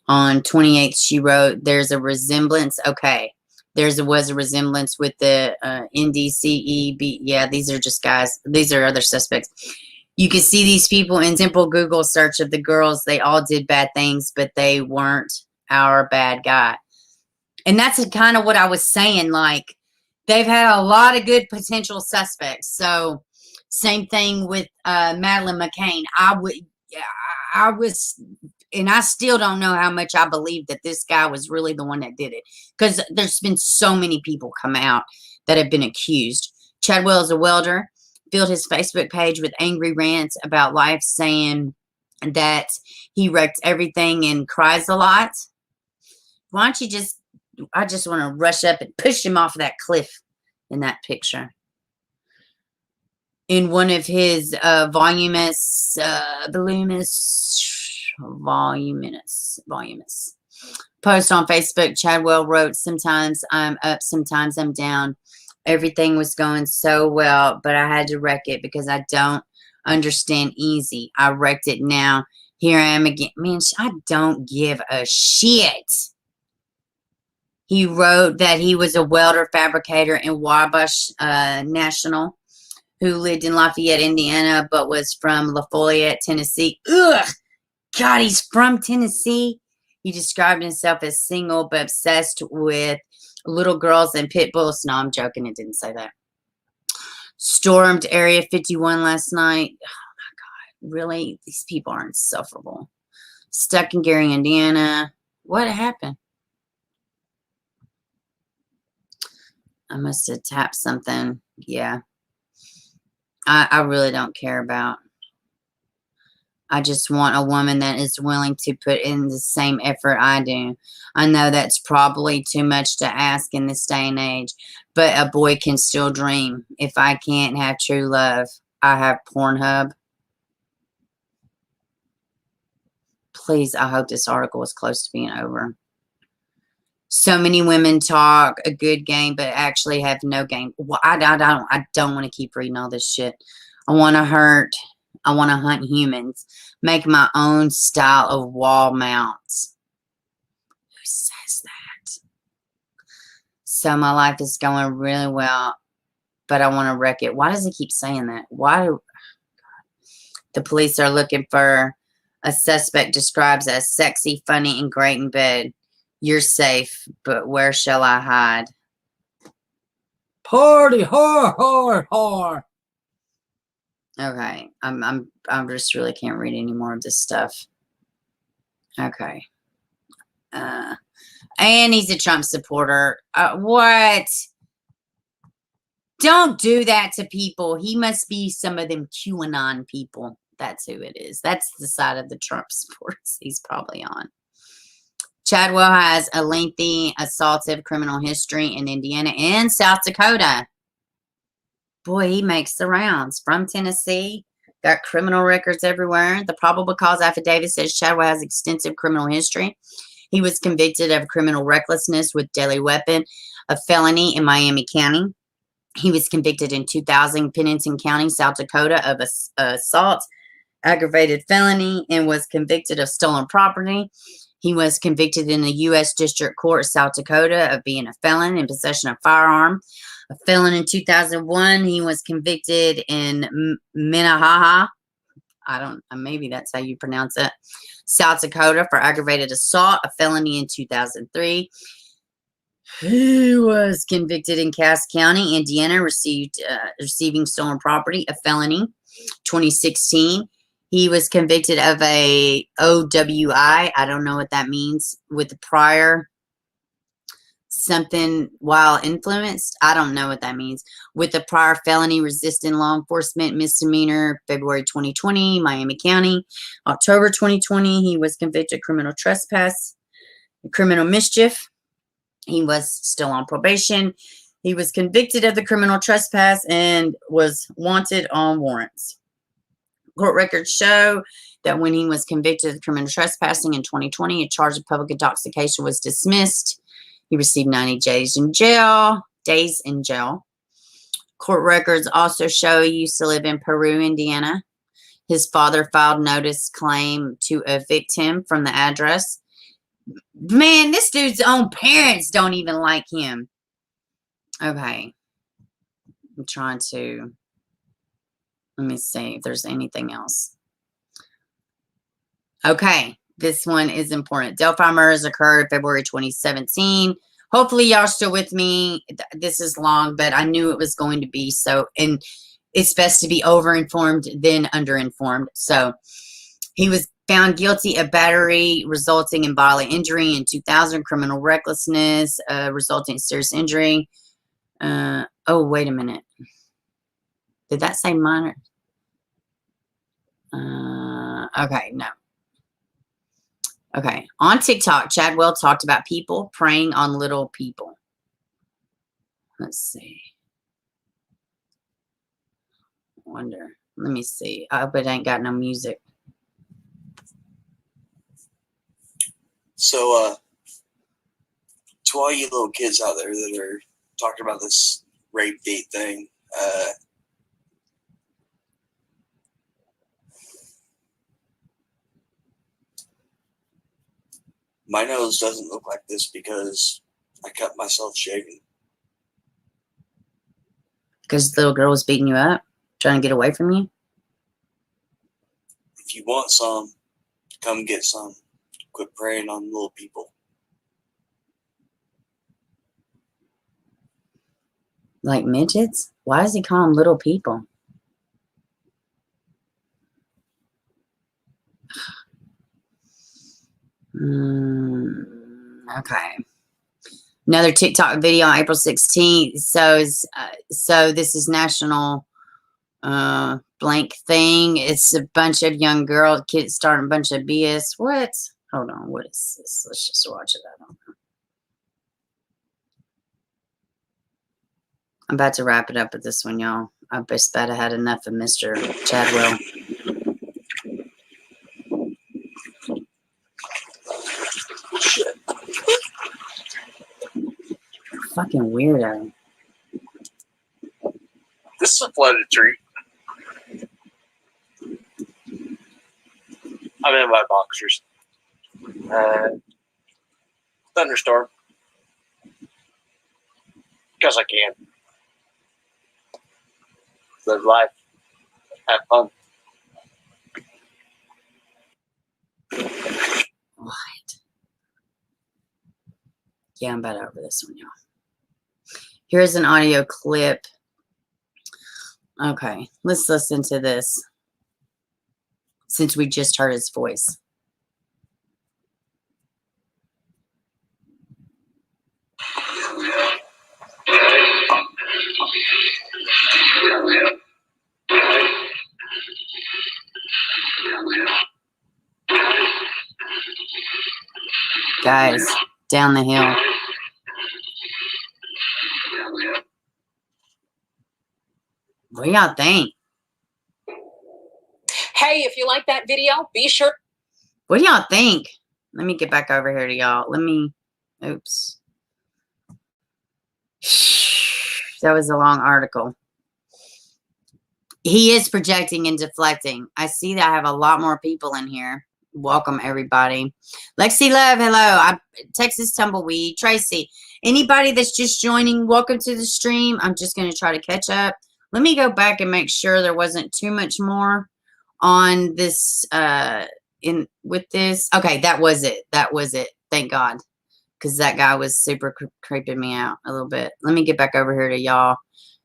S1: On 28th, she wrote, there's a resemblance. Okay. Was a resemblance with the NDCEB. Yeah, these are just guys. These are other suspects. You can see these people in simple Google search of the girls. They all did bad things, but they weren't our bad guy. And that's kind of what I was saying. Like, they've had a lot of good potential suspects. So, same thing with Madeleine McCann. I was, and I still don't know how much I believe that this guy was really the one that did it. Because there's been so many people come out that have been accused. Chadwell is a welder. Filled his Facebook page with angry rants about life, saying that he wrecked everything and cries a lot. Why don't you just, I just want to rush up and push him off that cliff in that picture. In one of his voluminous post on Facebook, Chadwell wrote, sometimes I'm up, sometimes I'm down. Everything was going so well, but I had to wreck it because I don't understand easy. I wrecked it now. Here I am again. Man, I don't give a shit. He wrote that he was a welder fabricator in Wabash National, who lived in Lafayette, Indiana, but was from Lafayette, Tennessee. Ugh! God, he's from Tennessee. He described himself as single, but obsessed with little girls and pit bulls. No, I'm joking. It didn't say that. Stormed Area 51 last night. Oh, my God. Really? These people are insufferable. Stuck in Gary, Indiana. What happened? I must have tapped something. Yeah. I really don't care about. I just want a woman that is willing to put in the same effort I do. I know that's probably too much to ask in this day and age, but a boy can still dream. If I can't have true love, I have Pornhub. Please, I hope this article is close to being over. So many women talk a good game, but actually have no game. Well, I don't want to keep reading all this shit. I want to hurt. I want to hunt humans. Make my own style of wall mounts. Who says that? So my life is going really well, but I want to wreck it. Why does he keep saying that? Why? The police are looking for a suspect described as sexy, funny, and great in bed. You're safe, but where shall I hide? Party hard, hard, hard. Okay, I just really can't read any more of this stuff. Okay. And he's a Trump supporter. What? Don't do that to people. He must be some of them QAnon people. That's who it is. That's the side of the Trump supporters he's probably on. Chadwell has a lengthy assaultive criminal history in Indiana and South Dakota. Boy, he makes the rounds. From Tennessee, got criminal records everywhere. The probable cause affidavit says Chadwell has extensive criminal history. He was convicted of criminal recklessness with deadly weapon, a felony in Miami County. He was convicted in 2000, Pennington County, South Dakota, of assault, aggravated felony, and was convicted of stolen property. He was convicted in the U.S. District Court, South Dakota, of being a felon in possession of firearm. A felon in 2001. He was convicted in Minnehaha. Maybe that's how you pronounce it. South Dakota, for aggravated assault. A felony in 2003. He was convicted in Cass County, Indiana, receiving stolen property, a felony. 2016. He was convicted of a OWI. I don't know what that means. With the prior something while influenced. I don't know what that means. With the prior felony resisting law enforcement misdemeanor, February 2020, Miami County. October 2020, he was convicted of criminal trespass, criminal mischief. He was still on probation. He was convicted of the criminal trespass and was wanted on warrants. Court records show that when he was convicted of criminal trespassing in 2020, a charge of public intoxication was dismissed. He received 90 days in jail. Court records also show he used to live in Peru, Indiana. His father filed notice claim to evict him from the address. Man, this dude's own parents don't even like him. Okay. I'm trying to... Let me see if there's anything else. Okay. This one is important. Delphi murders occurred February 2017. Hopefully y'all still with me. This is long, but I knew it was going to be so. And it's best to be over-informed than under-informed. So he was found guilty of battery resulting in bodily injury in 2000, criminal recklessness resulting in serious injury. Oh, wait a minute. Did that say minor? Okay, no. Okay, on TikTok, Chadwell talked about people preying on little people. Let's see. I wonder. Let me see. I hope it ain't got no music.
S11: So, to all you little kids out there that are talking about this rape date thing, my nose doesn't look like this because I cut myself shaving.
S1: Because the little girl was beating you up? Trying to get away from you?
S11: If you want some, come get some. Quit preying on little people.
S1: Like midgets? Why does he call them little people? Okay. Another TikTok video on April 16th. So this is national blank thing. It's a bunch of young girls, kids starting a bunch of BS. What? Hold on. What is this? Let's just watch it. I don't know. I'm about to wrap it up with this one, y'all. I just bet I had enough of Mr. Chadwell.
S11: Shit.
S1: Fucking weirdo.
S11: This is a flooded tree. I'm in my boxers. Thunderstorm. Because I can. Live life. Have fun.
S1: What? Yeah, I'm about over this one, y'all. Here's an audio clip. Okay, let's listen to this. Since we just heard his voice. Guys, down the hill. What do y'all think?
S2: Hey, if you like that video, be sure.
S1: What do y'all think? Let me get back over here to y'all. Oops. That was a long article. He is projecting and deflecting. I see that I have a lot more people in here. Welcome, everybody. Lexi Love, hello. Texas Tumbleweed. Tracy. Anybody that's just joining, welcome to the stream. I'm just going to try to catch up. Let me go back and make sure there wasn't too much more on this, with this. Okay, that was it. That was it. Thank God. Because that guy was super creeping me out a little bit. Let me get back over here to y'all.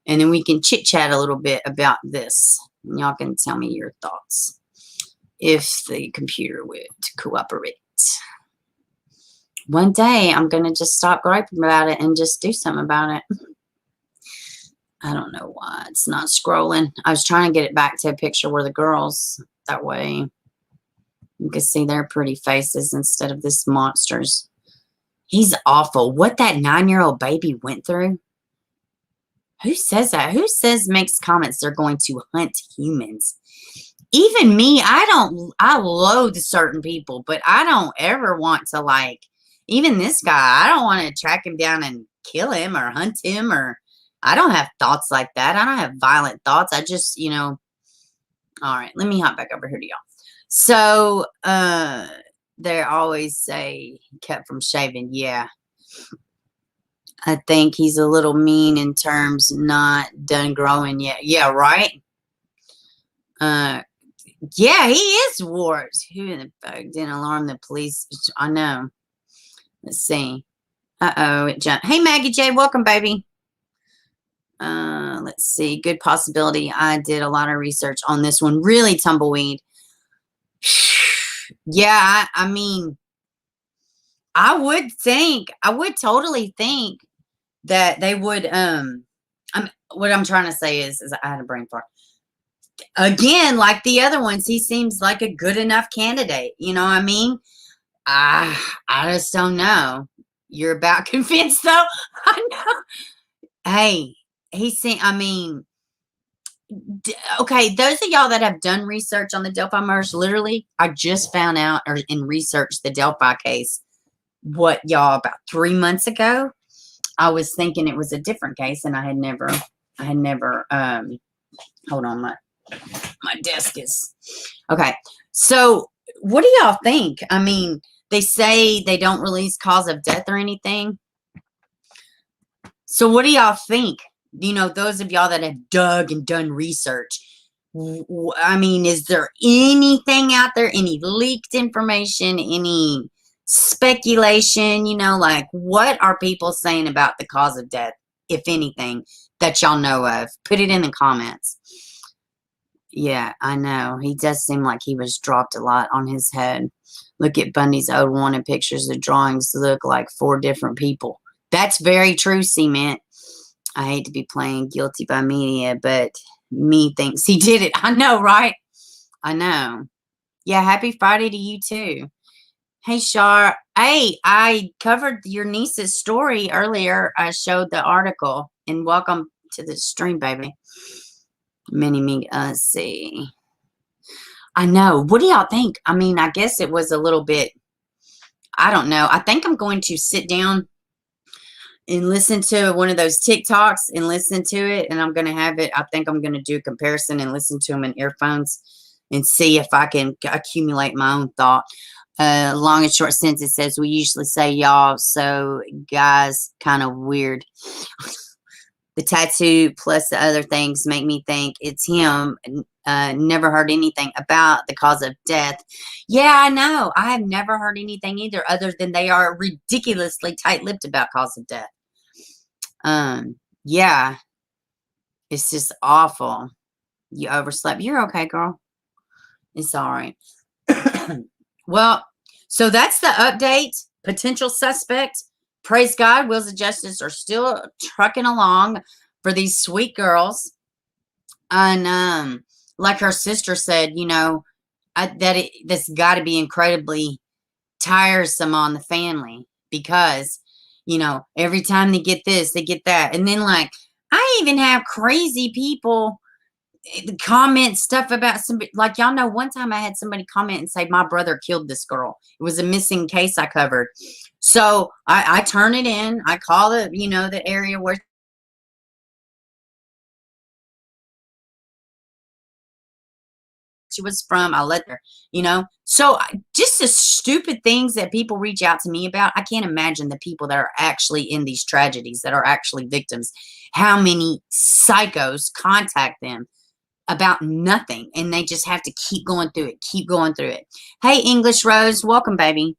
S1: And then we can chit-chat a little bit about this. And y'all can tell me your thoughts. If the computer would cooperate. One day, I'm going to just stop griping about it and just do something about it. I don't know why it's not scrolling. I was trying to get it back to a picture where the girls, that way you can see their pretty faces instead of this monsters. He's awful. What that 9-year-old baby went through? Who says that? Who says, makes comments they're going to hunt humans? Even me, I loathe certain people, but I don't ever want to, like, even this guy, I don't want to track him down and kill him or hunt him, or I don't have thoughts like that. I don't have violent thoughts. I just, you know, all right, let me hop back over here to y'all. So, they always say kept from shaving. Yeah. I think he's a little mean in terms not done growing yet. Yeah, right? Yeah, he is Wars. Who in the fuck didn't alarm the police? I know. Let's see. Uh-oh, it jumped. Hey, Maggie J, welcome, baby. Let's see. Good possibility. I did a lot of research on this one. Really, Tumbleweed. Yeah, I mean, I would totally think that they would, what I'm trying to say is I had a brain fart. Again, like the other ones, he seems like a good enough candidate. You know what I mean? I just don't know. You're about convinced, though? I know. Hey, I mean, okay, those of y'all that have done research on the Delphi murders, literally, I just found out and researched the Delphi case, about 3 months ago. I was thinking it was a different case, and I had never, hold on, my desk is, okay. So what do y'all think? I mean, they say they don't release cause of death or anything. So what do y'all think? You know, those of y'all that have dug and done research, I mean, is there anything out there, any leaked information, any speculation, you know, like what are people saying about the cause of death, if anything, that y'all know of? Put it in the comments. Yeah, I know. He does seem like he was dropped a lot on his head. Look at Bundy's old wanted pictures. The drawings look like 4 different people. That's very true, Cement. I hate to be playing guilty by media, but me thinks he did it. I know, right? I know. Yeah, happy Friday to you, too. Hey, Shar. Hey, I covered your niece's story earlier. I showed the article. And welcome to the stream, baby. Let's see. I know. What do y'all think? I mean, I guess it was a little bit, I don't know. I think I'm going to sit down and listen to one of those TikToks and listen to it. And I'm going to have it. I think I'm going to do a comparison and listen to them in earphones and see if I can accumulate my own thought. Long and short sentence says, we usually say y'all, so guys, kind of weird. The tattoo plus the other things make me think it's him. Never heard anything about the cause of death. Yeah, I know. I have never heard anything either, other than they are ridiculously tight-lipped about cause of death. Yeah. It's just awful. You overslept. You're okay, girl. It's all right. Well, so that's the update. Potential suspect. Praise God, wheels of justice are still trucking along for these sweet girls. And like her sister said, you know, this got to be incredibly tiresome on the family because, you know, every time they get this, they get that. And then, like, I even have crazy people comment stuff about somebody. Like, y'all know, one time I had somebody comment and say, my brother killed this girl. It was a missing case I covered. So I turn it in. I call the, you know, the area where she was from. I'll let her, you know. So just the stupid things that people reach out to me about. I can't imagine the people that are actually in these tragedies, that are actually victims, how many psychos contact them about nothing, and they just have to keep going through it. Hey, English Rose, welcome, baby.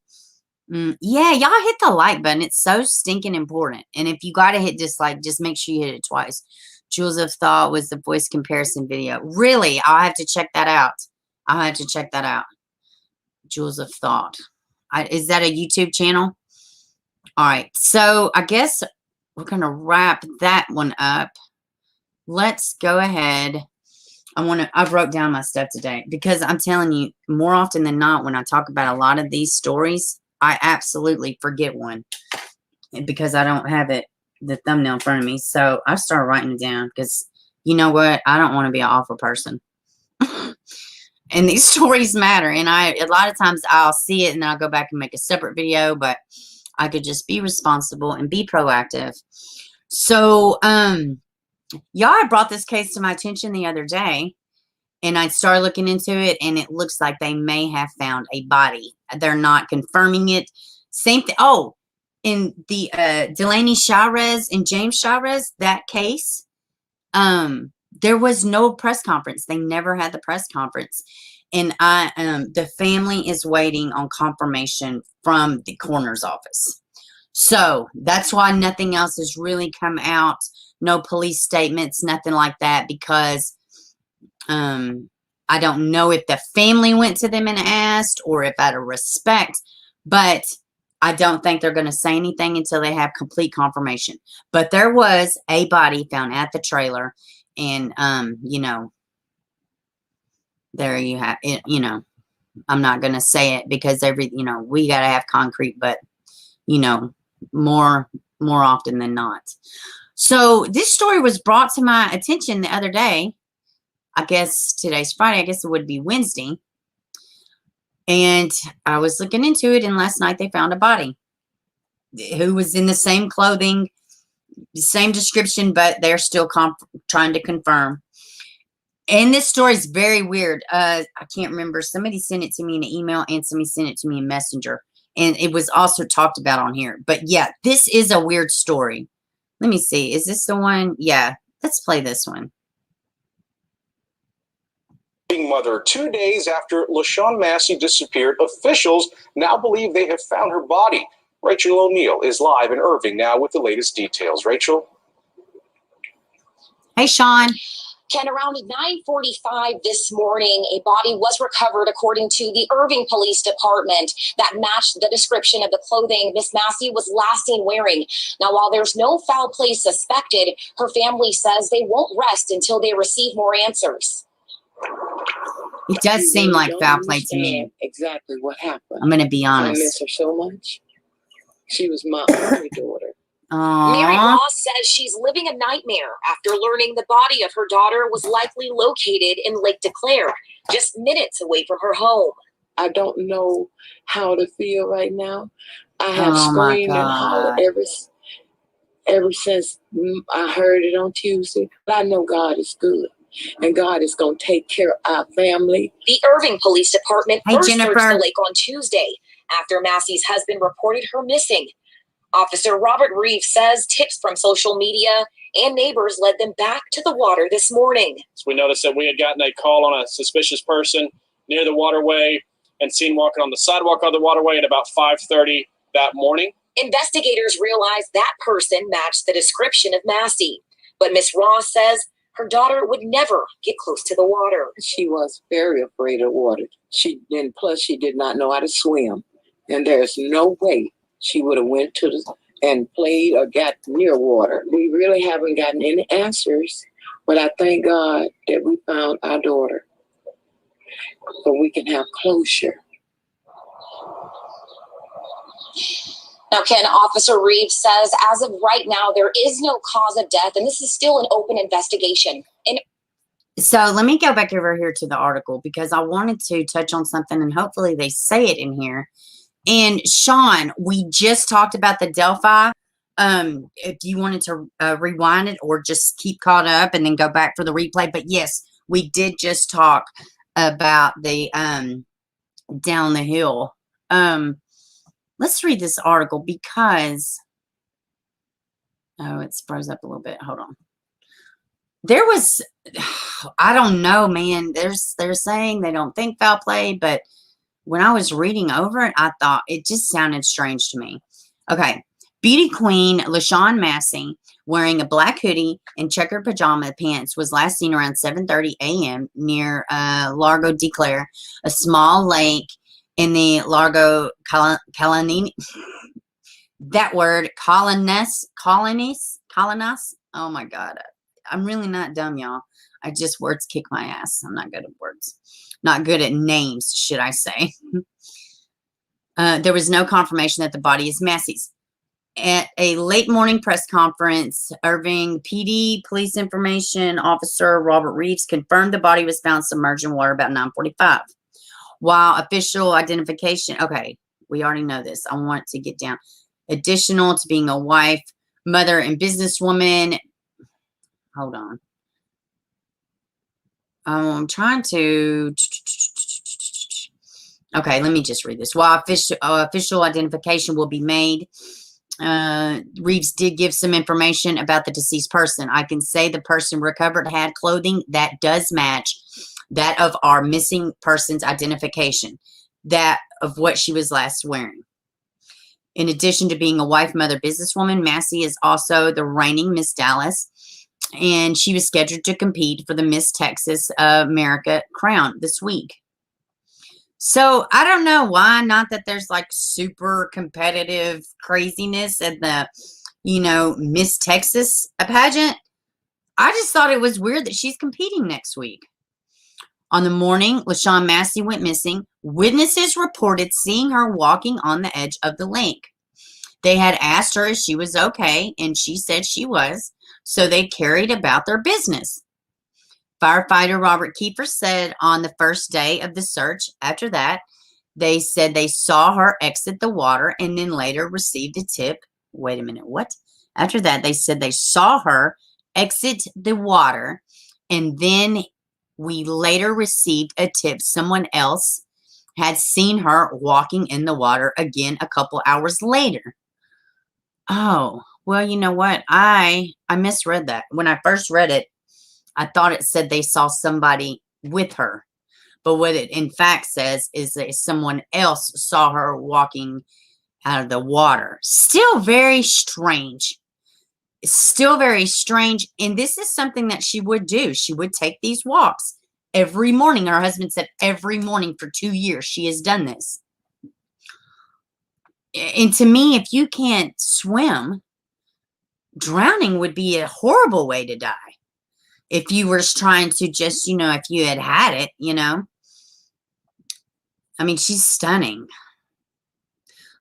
S1: Yeah, y'all hit the like button. It's so stinking important. And if you got to hit dislike, just make sure you hit it twice. Jewels of Thought was the voice comparison video. Really? I'll have to check that out. Jewels of Thought. Is that a YouTube channel? All right. So I guess we're going to wrap that one up. Let's go ahead. I wrote down my stuff today because I'm telling you, more often than not, when I talk about a lot of these stories, I absolutely forget one because I don't have the thumbnail in front of me. So I started writing it down because, you know what? I don't want to be an awful person. And these stories matter. And a lot of times I'll see it and then I'll go back and make a separate video, but I could just be responsible and be proactive. So, y'all had brought this case to my attention the other day, and I started looking into it, and it looks like they may have found a body. They're not confirming it. Same thing. Oh, in the Delaney Chavez and James Chavez, that case, there was no press conference. They never had the press conference. And the family is waiting on confirmation from the coroner's office. So that's why nothing else has really come out. No police statements, nothing like that, because I don't know if the family went to them and asked or if out of respect, but I don't think they're going to say anything until they have complete confirmation. But there was a body found at the trailer, and you know, there you have it. You know, I'm not going to say it because we got to have concrete, but you know, more often than not. So this story was brought to my attention the other day. I guess today's Friday. I guess it would be Wednesday. And I was looking into it, and last night they found a body who was in the same clothing, the same description, but they're still trying to confirm. And this story is very weird. I can't remember. Somebody sent it to me in an email, and somebody sent it to me in Messenger. And it was also talked about on here. But yeah, this is a weird story. Let me see. Is this the one? Yeah. Let's play this one.
S5: Mother, 2 days after Lashun Massey disappeared, officials now believe they have found her body. Rachel O'Neill is live in Irving now with the latest details. Rachel?
S1: Hey, Sean.
S12: Ken, around 9:45 this morning, a body was recovered according to the Irving Police Department that matched the description of the clothing Miss Massey was last seen wearing. Now, while there's no foul play suspected, her family says they won't rest until they receive more answers.
S1: It does seem like foul play to me.
S13: Exactly what happened.
S1: I'm going to be honest.
S13: I miss her so much. She was my only daughter.
S12: Mary Ross says she's living a nightmare after learning the body of her daughter was likely located in Lake DeClaire, just minutes away from her home.
S13: I don't know how to feel right now. I have screamed and hollered ever since I heard it on Tuesday. But I know God is good, and God is going to take care of our family.
S12: The Irving Police Department first searched the lake on Tuesday after Massey's husband reported her missing. Officer Robert Reeves says tips from social media and neighbors led them back to the water this morning.
S14: So we noticed that we had gotten a call on a suspicious person near the waterway and seen walking on the sidewalk of the waterway at about 5:30 that morning.
S12: Investigators realized that person matched the description of Massey, but Miss Ross says her daughter would never get close to the water.
S13: She was very afraid of water. Plus she did not know how to swim, and there's no way she would have went and played or got near water. We really haven't gotten any answers, but I thank God that we found our daughter so we can have closure.
S12: Now, Ken, Officer Reeves says as of right now, there is no cause of death, and this is still an open investigation.
S1: So let me go back over here to the article because I wanted to touch on something, and hopefully they say it in here. And Sean, we just talked about the Delphi. If you wanted to rewind it or just keep caught up and then go back for the replay. But yes, we did just talk about the down the hill. Let's read this article because it's froze up a little bit. Hold on. There was, I don't know, man. They're saying they don't think foul play, but when I was reading over it, I thought it just sounded strange to me. Okay. Beauty queen Lashun Massey, wearing a black hoodie and checkered pajama pants, was last seen around 7:30 a.m. near Largo de Clare, a small lake in the Largo Colony. That word, colonies. Oh my God. I'm really not dumb, y'all. Words kick my ass. I'm not good at words. Not good at names, should I say. There was no confirmation that the body is Massey's. At a late morning press conference, Irving PD Police Information Officer Robert Reeves confirmed the body was found submerged in water about 9:45. While official identification, okay, we already know this. I want to get down. Additional to being a wife, mother, and businesswoman. Hold on. I'm trying to. Okay, let me just read this. While official identification will be made, Reeves did give some information about the deceased person. I can say the person recovered had clothing that does match that of our missing person's identification, that of what she was last wearing. In addition to being a wife, mother, businesswoman, Massey is also the reigning Miss Dallas, and she was scheduled to compete for the Miss Texas America crown this week. So I don't know why, not that there's like super competitive craziness at the, Miss Texas pageant. I just thought it was weird that she's competing next week. On the morning Lashun Massey went missing, witnesses reported seeing her walking on the edge of the lake. They had asked her if she was okay, and she said she was, so they carried about their business. Firefighter Robert Kiefer said on the first day of the search, after that, they said they saw her exit the water and then later received a tip. Wait a minute, what? After that, they said they saw her exit the water and then we later received a tip someone else had seen her walking in the water again a couple hours later. Oh, well, you know what? I misread that. When I first read it, I thought it said they saw somebody with her. But what it in fact says is that someone else saw her walking out of the water. Still very strange. Still very strange. And this is something that she would do. She would take these walks every morning. Her husband said every morning for 2 years she has done this. And to me, if you can't swim, drowning would be a horrible way to die. If you were trying to just, if you had it, I mean, she's stunning.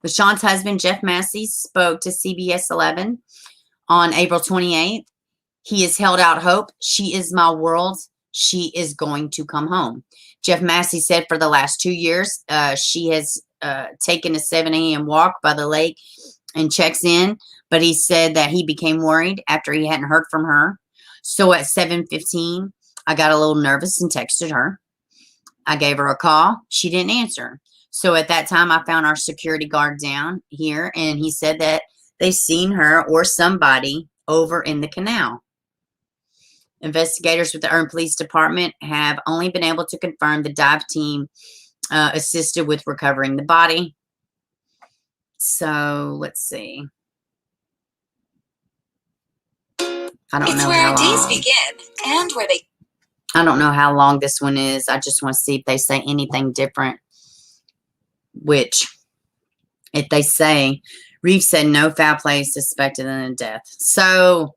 S1: Lashun's husband, Jeff Massey, spoke to CBS 11 on April 28th. He has held out hope. She is my world. She is going to come home. Jeff Massey said for the last 2 years, she has taken a 7 a.m. walk by the lake and checks in. But he said that he became worried after he hadn't heard from her. So at 7:15, I got a little nervous and texted her. I gave her a call. She didn't answer. So at that time, I found our security guard down here, and he said that they seen her or somebody over in the canal. Investigators with the Urban Police Department have only been able to confirm the dive team assisted with recovering the body. So let's see. I don't know how long. It's where our days begin and where they. I don't know how long this one is. I just want to see if they say anything different. Which, if they say, Reeves said no foul play is suspected in a death. So,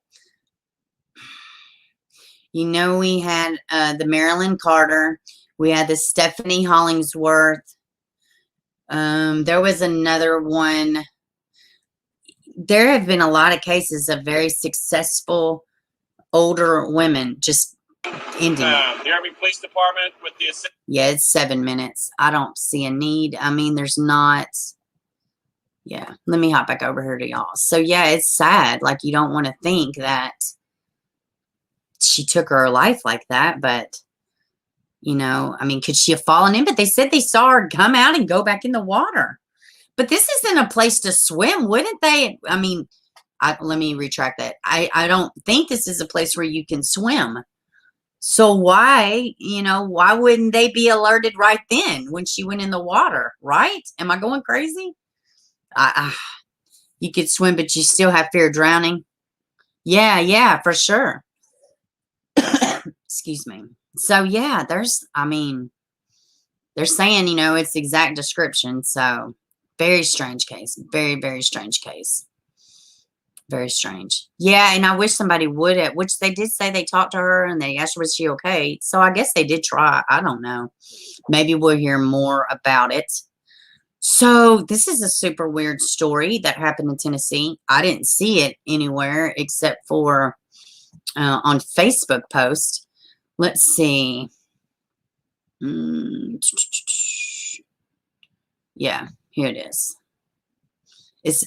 S1: we had the Marilyn Carter. We had the Stephanie Hollingsworth. There was another one. There have been a lot of cases of very successful older women just ending it.
S14: The Army Police Department with the...
S1: Yeah, it's 7 minutes. I don't see a need. I mean, there's not... Yeah, let me hop back over here to y'all. So, yeah, it's sad. Like, you don't want to think that she took her life like that, but, You know, I mean, could she have fallen in? But they said they saw her come out and go back in the water. But this isn't a place to swim, wouldn't they? I mean, let me retract that. I don't think this is a place where you can swim. So why, you know, why wouldn't they be alerted right then when she went in the water, right? Am I going crazy? You could swim, but you still have fear of drowning. Yeah, for sure. Excuse me. So yeah, I mean, they're saying, you know, it's the exact description. So very strange case. Very, very strange case. Very strange. Yeah, and I wish somebody would have, which they did say they talked to her and they asked her, was she okay? So I guess they did try. I don't know. Maybe we'll hear more about it. So this is a super weird story that happened in Tennessee. I didn't see it anywhere except for on Facebook post. Let's see. Yeah, here it is.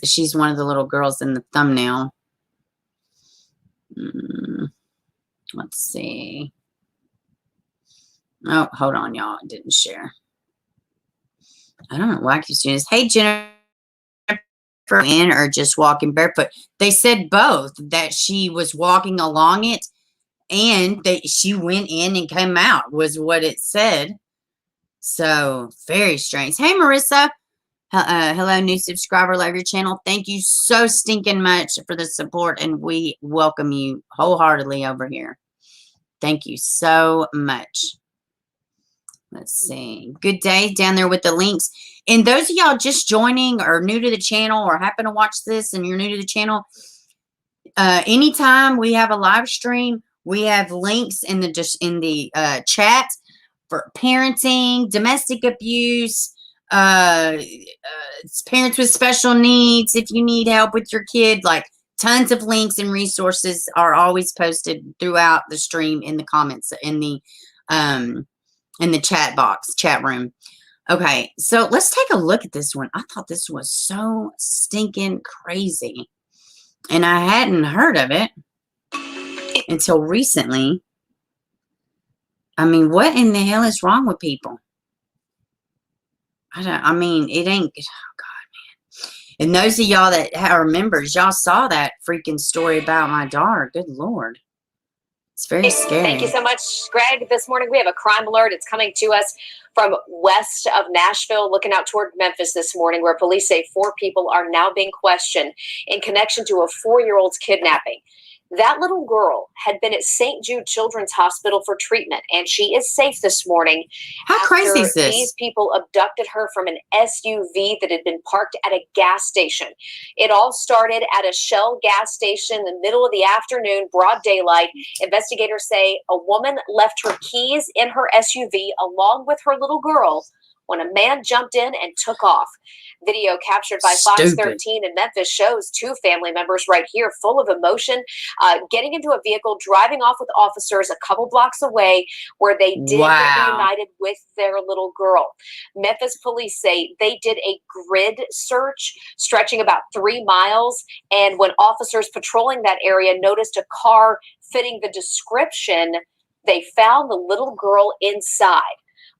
S1: She's one of the little girls in the thumbnail. Let's see. Oh, hold on, y'all. It didn't share. I don't know why I keep doing this. Hey, Jennifer, in or just walking barefoot. They said both, that she was walking along it and that she went in and came out was what it said. So very strange. Hey, Marissa. Hello, new subscriber. Love your channel. Thank you so stinking much for the support, and we welcome you wholeheartedly over here. Thank you so much. Let's see. Good day down there with the links. And those of y'all just joining or new to the channel or happen to watch this and you're new to the channel, anytime we have a live stream, we have links in the chat for parenting, domestic abuse, parents with special needs. If you need help with your kid, like tons of links and resources are always posted throughout the stream in the comments in the chat room. Okay, so let's take a look at this one. I thought this was so stinking crazy, and I hadn't heard of it until recently. I mean, what in the hell is wrong with people? I mean, it ain't, oh God, man. And those of y'all that are members, y'all saw that freaking story about my daughter. Good Lord. It's very scary.
S2: Thank you so much, Greg. This morning we have a crime alert. It's coming to us from west of Nashville, looking out toward Memphis this morning, where police say 4 people are now being questioned in connection to a 4-year-old's kidnapping. That little girl had been at St. Jude Children's Hospital for treatment, and she is safe this morning.
S1: How crazy is this?
S2: These people abducted her from an SUV that had been parked at a gas station. It all started at a Shell gas station in the middle of the afternoon, broad daylight. Investigators say a woman left her keys in her SUV along with her little girl when a man jumped in and took off. Video captured by Fox 13 in Memphis shows 2 family members right here full of emotion, getting into a vehicle, driving off with officers a couple blocks away where they did get reunited with their little girl. Memphis police say they did a grid search stretching about 3 miles. And when officers patrolling that area noticed a car fitting the description, they found the little girl inside.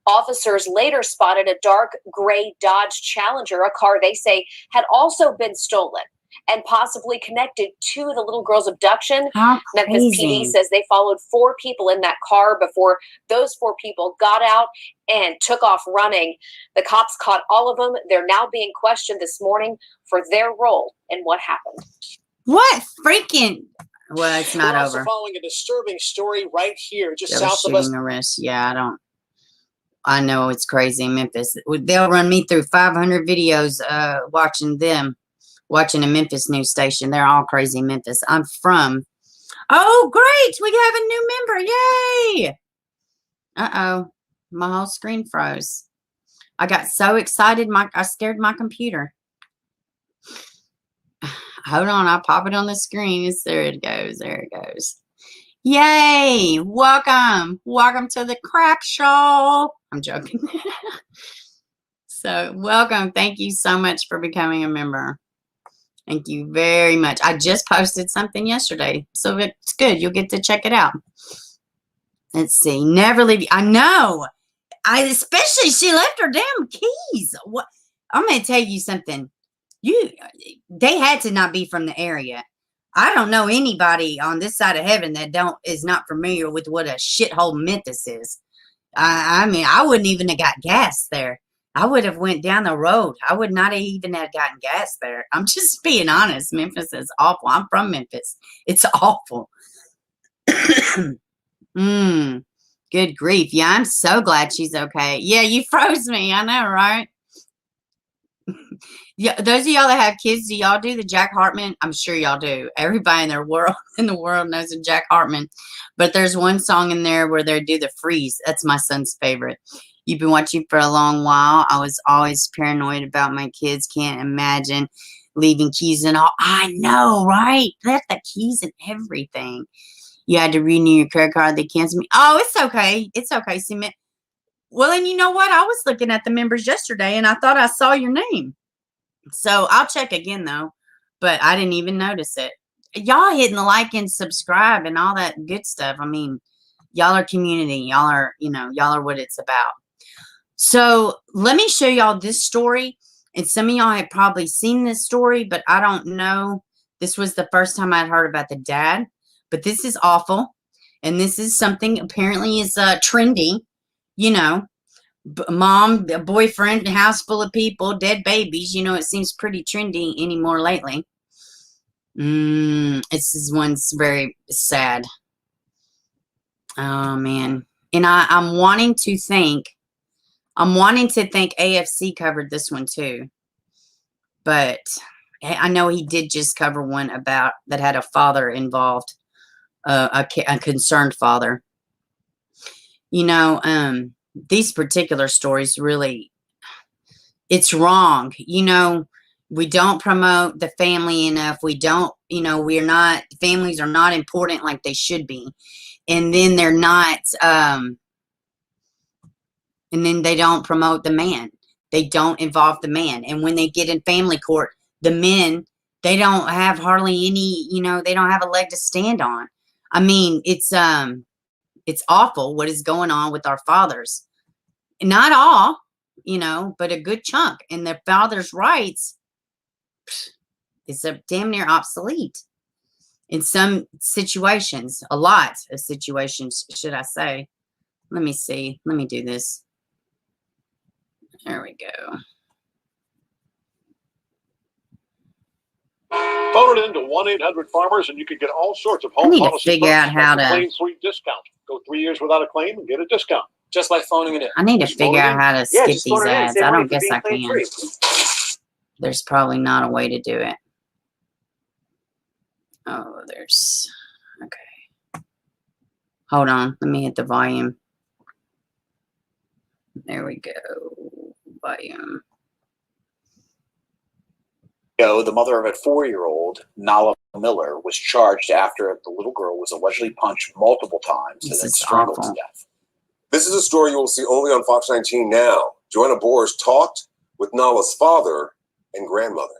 S2: Officers later spotted a dark gray Dodge Challenger, a car they say had also been stolen and possibly connected to the little girl's abduction. Memphis PD says they followed 4 people in that car before those 4 people got out and took off running. The cops caught all of them. They're now being questioned this morning for their role in what happened.
S1: What freaking... Well, it's not
S6: We're
S1: over.
S6: Also following a disturbing story right here, just
S1: There was
S6: south of us.
S1: Arrest. Yeah, I know it's crazy in Memphis. They'll run me through 500 videos watching a Memphis news station. They're all crazy in Memphis. I'm from. Oh, great. We have a new member. Yay. Uh-oh. My whole screen froze. I got so excited. I scared my computer. Hold on. I'll pop it on the screen. There it goes. There it goes. Yay! Welcome to the crack show. I'm joking. So welcome. Thank you so much for becoming a member. Thank you very much. I just posted something yesterday, so it's good. You'll get to check it out. Let's see. Never leave. I know. especially she left her damn keys. What? I'm gonna tell you something. They had to not be from the area. I don't know anybody on this side of heaven that is not familiar with what a shithole Memphis is. I mean, I wouldn't even have got gas there. I would have went down the road. I would not even have gotten gas there. I'm just being honest. Memphis is awful. I'm from Memphis. It's awful. Good grief. Yeah, I'm so glad she's okay. Yeah, you froze me. I know, right? Yeah, those of y'all that have kids, do y'all do the Jack Hartman? I'm sure y'all do. Everybody in the world knows a Jack Hartman. But there's one song in there where they do the freeze. That's my son's favorite. You've been watching for a long while. I was always paranoid about my kids. Can't imagine leaving keys and all. I know, right? Left the keys and everything. You had to renew your credit card. They canceled me. Oh, it's okay. It's okay, Cement. Well, and you know what? I was looking at the members yesterday, and I thought I saw your name. So I'll check again, though. But I didn't even notice it. Y'all hitting the like and subscribe and all that good stuff. I mean, y'all are community. Y'all are, y'all are what it's about. So let me show y'all this story. And some of y'all have probably seen this story, but I don't know. This was the first time I'd heard about the dad. But this is awful. And this is something apparently is trendy. Mom, a boyfriend, a house full of people, dead babies. It seems pretty trendy anymore lately. This one's very sad. Oh, man. And I'm wanting to think AFC covered this one too. But I know he did just cover one about that had a father involved, a concerned father. These particular stories really, it's wrong. We don't promote the family enough. We don't, families are not important like they should be. And then they're not, and then they don't promote the man. They don't involve the man. And when they get in family court, the men, they don't have hardly any, they don't have a leg to stand on. I mean, it's awful what is going on with our fathers. Not all, but a good chunk. And the father's rights is a damn near obsolete in some situations. A lot of situations, should I say. Let me see. Let me do this. There we go.
S15: Phone it in to 1-800-FARMERS and you can get all sorts of home policy.
S1: I need to figure out how to
S15: claim sweet discount. Go 3 years without a claim and get a discount just by phoning it in.
S1: I need to figure out how to skip these ads. I don't guess I can. There's probably not a way to do it. Oh, there's. Okay. Hold on. Let me hit the volume. There we go. Volume.
S16: The mother of a 4-year-old, Nahla Miller, was charged after the little girl was allegedly punched multiple times and then strangled to death.
S17: This is a story you will see only on Fox 19 now. Joanna Boers talked with Nahla's father and grandmother.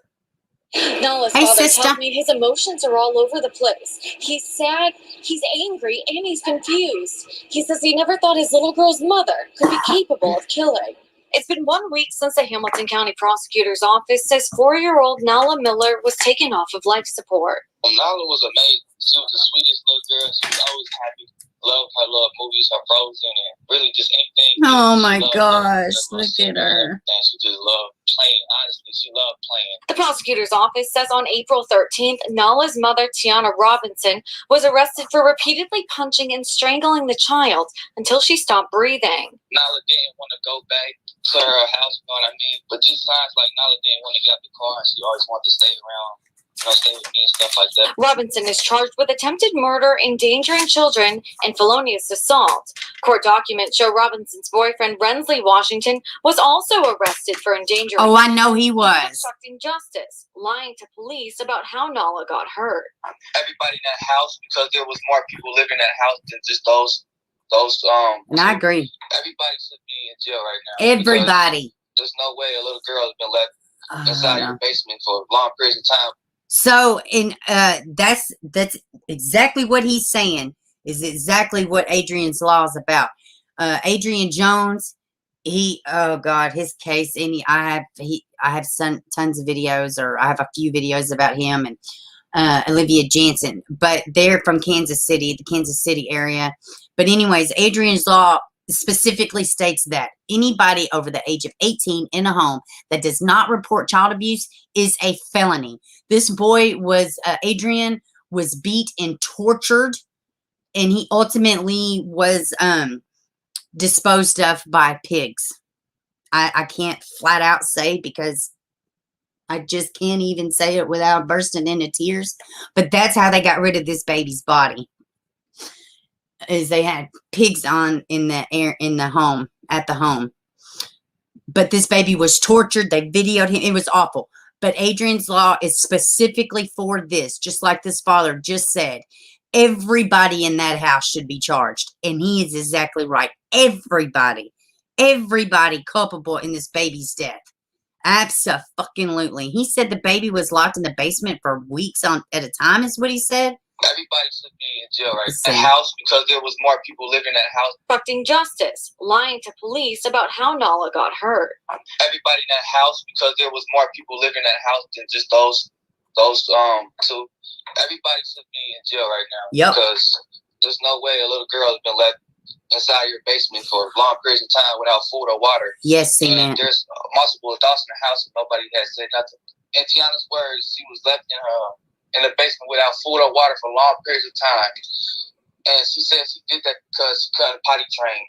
S12: Nahla's father tells me his emotions are all over the place. He's sad, he's angry, and he's confused. He says he never thought his little girl's mother could be capable of killing. It's been 1 week since the Hamilton County Prosecutor's Office says 4-year-old Nahla Miller was taken off of life support.
S18: Nahla was amazing. She was the sweetest little girl. She was always happy. Loved her little movies, her Frozen, and really just anything.
S1: Oh my gosh, look at her.
S18: And she just loved playing. Honestly, she loved playing.
S12: The prosecutor's office says on April 13th, Nahla's mother, Tiana Robinson, was arrested for repeatedly punching and strangling the child until she stopped breathing.
S18: Nahla didn't want to go back to her house, you know what I mean? But just signs like Nahla didn't want to get out the car. She always wanted to stay around. Stay with me and stuff like that.
S12: Robinson is charged with attempted murder, endangering children, and felonious assault. Court documents show Robinson's boyfriend, Rensley Washington, was also arrested for endangering.
S1: Oh, I know he was.
S12: Obstructing justice, lying to police about how Nahla got hurt.
S18: Everybody in that house, because there was more people living in that house than just those.
S1: And I agree.
S18: Everybody should be in jail right now.
S1: Everybody.
S18: There's no way a little girl has been left inside your basement for long periods of time.
S1: So, that's exactly what he's saying. Is exactly what Adrian's law is about. Adrian Jones oh God, his case. I have tons of videos, or I have a few videos about him and Olivia Jansen, but they're from Kansas City, the Kansas City area. But anyways, Adrian's law specifically states that anybody over the age of 18 in a home that does not report child abuse is a felony. This boy was, Adrian was beat and tortured, and he ultimately was disposed of by pigs. I can't flat out say, because I just can't even say it without bursting into tears. But that's how they got rid of this baby's body. Is they had pigs on in the home, at the home. But this baby was tortured. They videoed him. It was awful. But Adrian's law is specifically for this, just like this father just said. Everybody in that house should be charged. And he is exactly right. Everybody culpable in this baby's death. Absolutely. He said the baby was locked in the basement for weeks at a time, is what he said.
S18: Everybody should be in jail, right? The house, because there was more people living in that house.
S2: Obstructing justice, lying to police about how Nahla got hurt.
S18: Everybody in that house, because there was more people living in that house than just those two. Everybody should be in jail right now.
S1: Yep.
S18: Because there's no way a little girl has been left inside your basement for long periods of time without food or water.
S1: Yes, man.
S18: There's multiple adults in the house and nobody has said nothing. In Tiana's words, she was left in the basement without food or water for long periods of time. And she said she did that because she couldn't potty train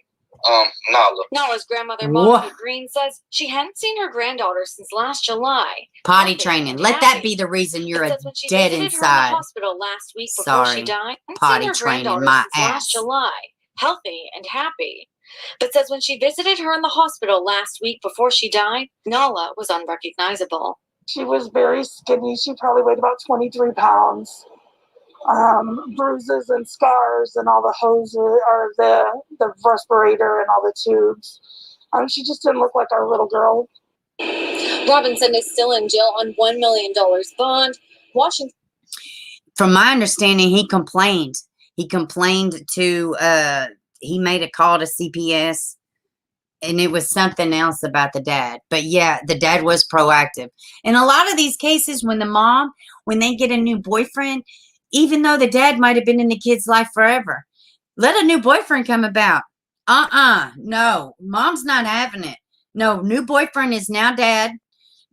S18: Nahla.
S2: Nahla's grandmother, Monica Green, says she hadn't seen her granddaughter since last July.
S1: Potty training. Let that be the reason you're dead inside.
S2: Her in the hospital last week before she died.
S1: Potty training my ass.
S2: Last July, healthy and happy. But says when she visited her in the hospital last week before she died, Nahla was unrecognizable.
S19: She was very skinny. She probably weighed about 23 pounds. Bruises and scars and all the hoses, or the respirator and all the tubes. She just didn't look like our little girl.
S2: Robinson is still in jail on $1 million bond. Washington.
S1: From my understanding, he complained. He complained to, he made a call to CPS, and it was something else about the dad. But yeah, the dad was proactive. In a lot of these cases, when they get a new boyfriend, even though the dad might have been in the kid's life forever, let a new boyfriend come about. No, mom's not having it. No, new boyfriend is now dad.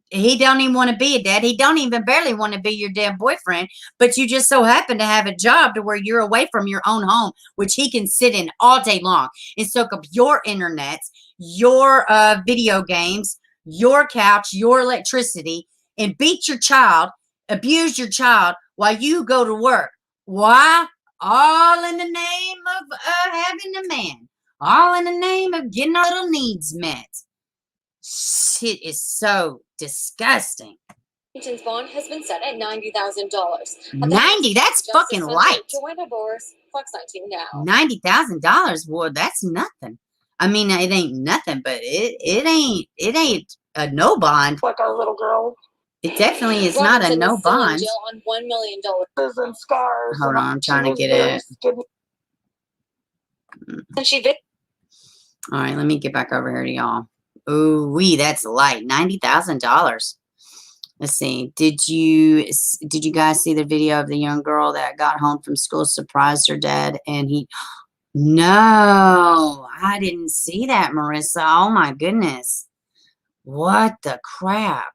S1: He don't even want to be a dad. He don't even barely want to be your damn boyfriend, but you just so happen to have a job to where you're away from your own home, which he can sit in all day long and soak up your internet, your video games, your couch, your electricity, and beat your child, abuse your child while you go to work. Why? All in the name of having a man. All in the name of getting our little needs met. Shit is so disgusting.
S2: Washington's bond has been set at $90,000.
S1: 90? That's fucking light.
S2: Joanna Boris, Fox 19 now.
S1: $90,000? Well, that's nothing. I mean, it ain't nothing, but it ain't a no bond.
S19: Like our little girl.
S1: It definitely is not a no bond.
S2: Jail on $1 million.
S19: And scars.
S1: Hold on, I'm trying to get it.
S2: And she
S1: all right, let me get back over here to y'all. Ooh, that's light. $90,000. Let's see. Did you guys see the video of the young girl that got home from school, surprised her dad, and he? No, I didn't see that, Marissa. Oh my goodness. What the crap?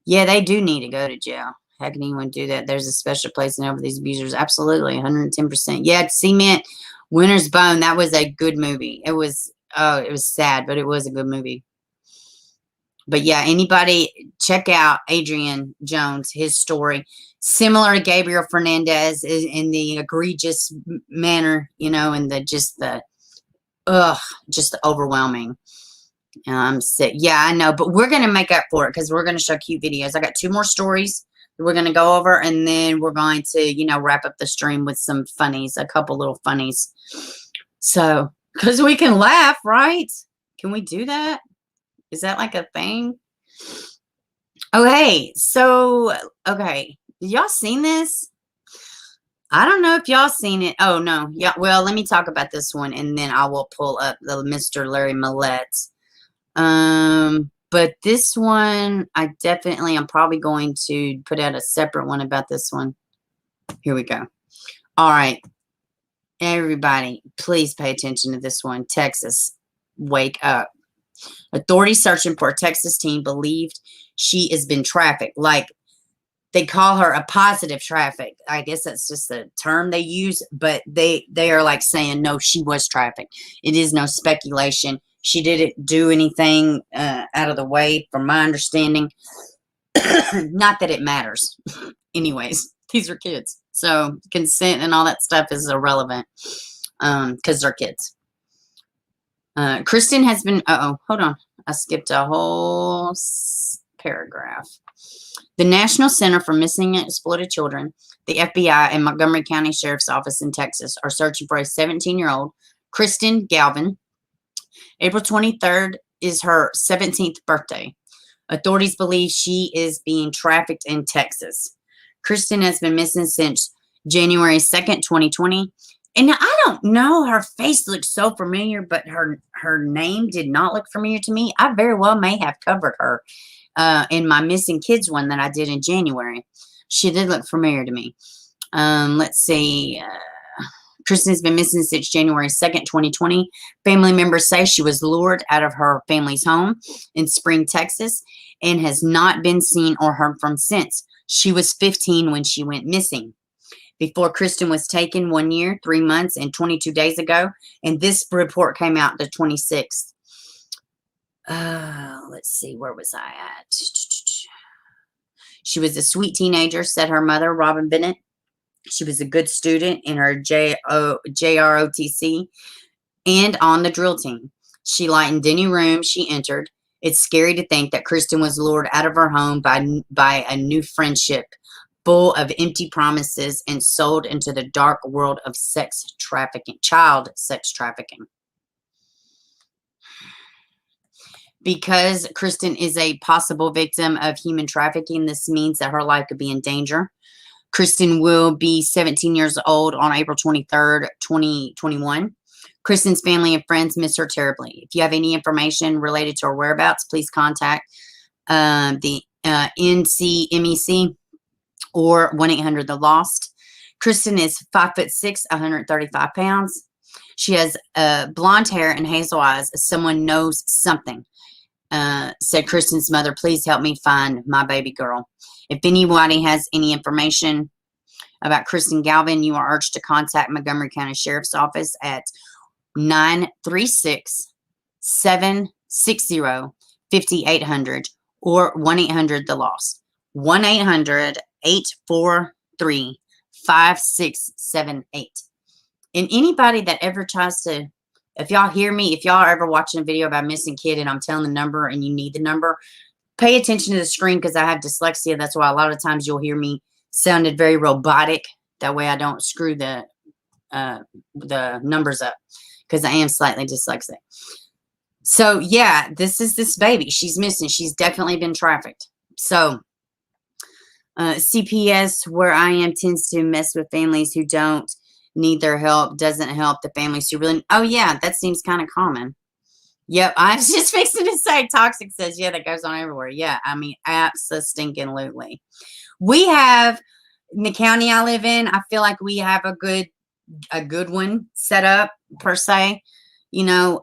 S1: Yeah, they do need to go to jail. How can anyone do that? There's a special place in over these abusers. Absolutely, 110%. Yeah, Cement, Winter's Bone. That was a good movie. It was sad, but it was a good movie. But yeah, anybody check out Adrian Jones, his story. Similar to Gabriel Fernandez in the egregious manner, and just the overwhelming. I'm sick. Yeah, I know, but we're going to make up for it because we're going to show cute videos. I got 2 more stories that we're going to go over, and then we're going to, wrap up the stream with some funnies, a couple little funnies. So, because we can laugh, right? Can we do that? Is that like a thing? Okay, so, okay. Y'all seen this? I don't know if y'all seen it. Oh, no. Yeah. Well, let me talk about this one, and then I will pull up the Mr. Larry Millete. But this one, I'm probably going to put out a separate one about this one. Here we go. All right. Everybody, please pay attention to this one. Texas, wake up. Authorities searching for a Texas teen believed she has been trafficked. Like, they call her a positive traffic. I guess that's just the term they use, but they are like saying, no, she was trafficked. It is no speculation. She didn't do anything out of the way, from my understanding. Not that it matters. Anyways, these are kids. So consent and all that stuff is irrelevant because they're kids. Kristen has been, hold on. I skipped a whole paragraph. The National Center for Missing and Exploited Children, the FBI, and Montgomery County Sheriff's Office in Texas are searching for a 17-year-old, Kristen Galvan. April 23rd is her 17th birthday. Authorities believe she is being trafficked in Texas. Kristen has been missing since January 2nd, 2020. And I don't know, her face looks so familiar, but her name did not look familiar to me. I very well may have covered her in my missing kids one that I did in January. She did look familiar to me. Let's see. Kristen has been missing since January 2nd, 2020. Family members say she was lured out of her family's home in Spring, Texas, and has not been seen or heard from since. She was 15 when she went missing. Before Kristen was taken 1 year, 3 months, and 22 days ago, and this report came out the 26th. Let's see, where was I at? She was a sweet teenager, said her mother, Robin Bennett. She was a good student in her JROTC and on the drill team. She lightened any room she entered. It's scary to think that Kristen was lured out of her home by a new friendship full of empty promises and sold into the dark world of sex trafficking, child sex trafficking. Because Kristen is a possible victim of human trafficking, this means that her life could be in danger. Kristen will be 17 years old on April 23rd, 2021. Kristen's family and friends miss her terribly. If you have any information related to her whereabouts, please contact the NCMEC or 1-800-THE-LOST. Kristen is 5'6", 135 pounds. She has blonde hair and hazel eyes. Someone knows something. Said Kristen's mother, please help me find my baby girl. If anybody has any information about Kristen Galvan, you are urged to contact Montgomery County Sheriff's Office at 936-760-5800 or 1-800-THE-LOST. 1-800-843-5678. And anybody that ever tries to, if y'all hear me, if y'all are ever watching a video about a missing kid and I'm telling the number and you need the number, pay attention to the screen because I have dyslexia. That's why a lot of times you'll hear me sounded very robotic. That way I don't screw the numbers up because I am slightly dyslexic. So, yeah, this is this baby. She's missing. She's definitely been trafficked. So, CPS, where I am, tends to mess with families who don't need their help, doesn't help the families who really, oh, yeah, that seems kind of common. Yep, I was just fixing to say toxic says, yeah, that goes on everywhere. Yeah, I mean, absolutely. We have, in the county I live in, I feel like we have a good one set up, per se. You know,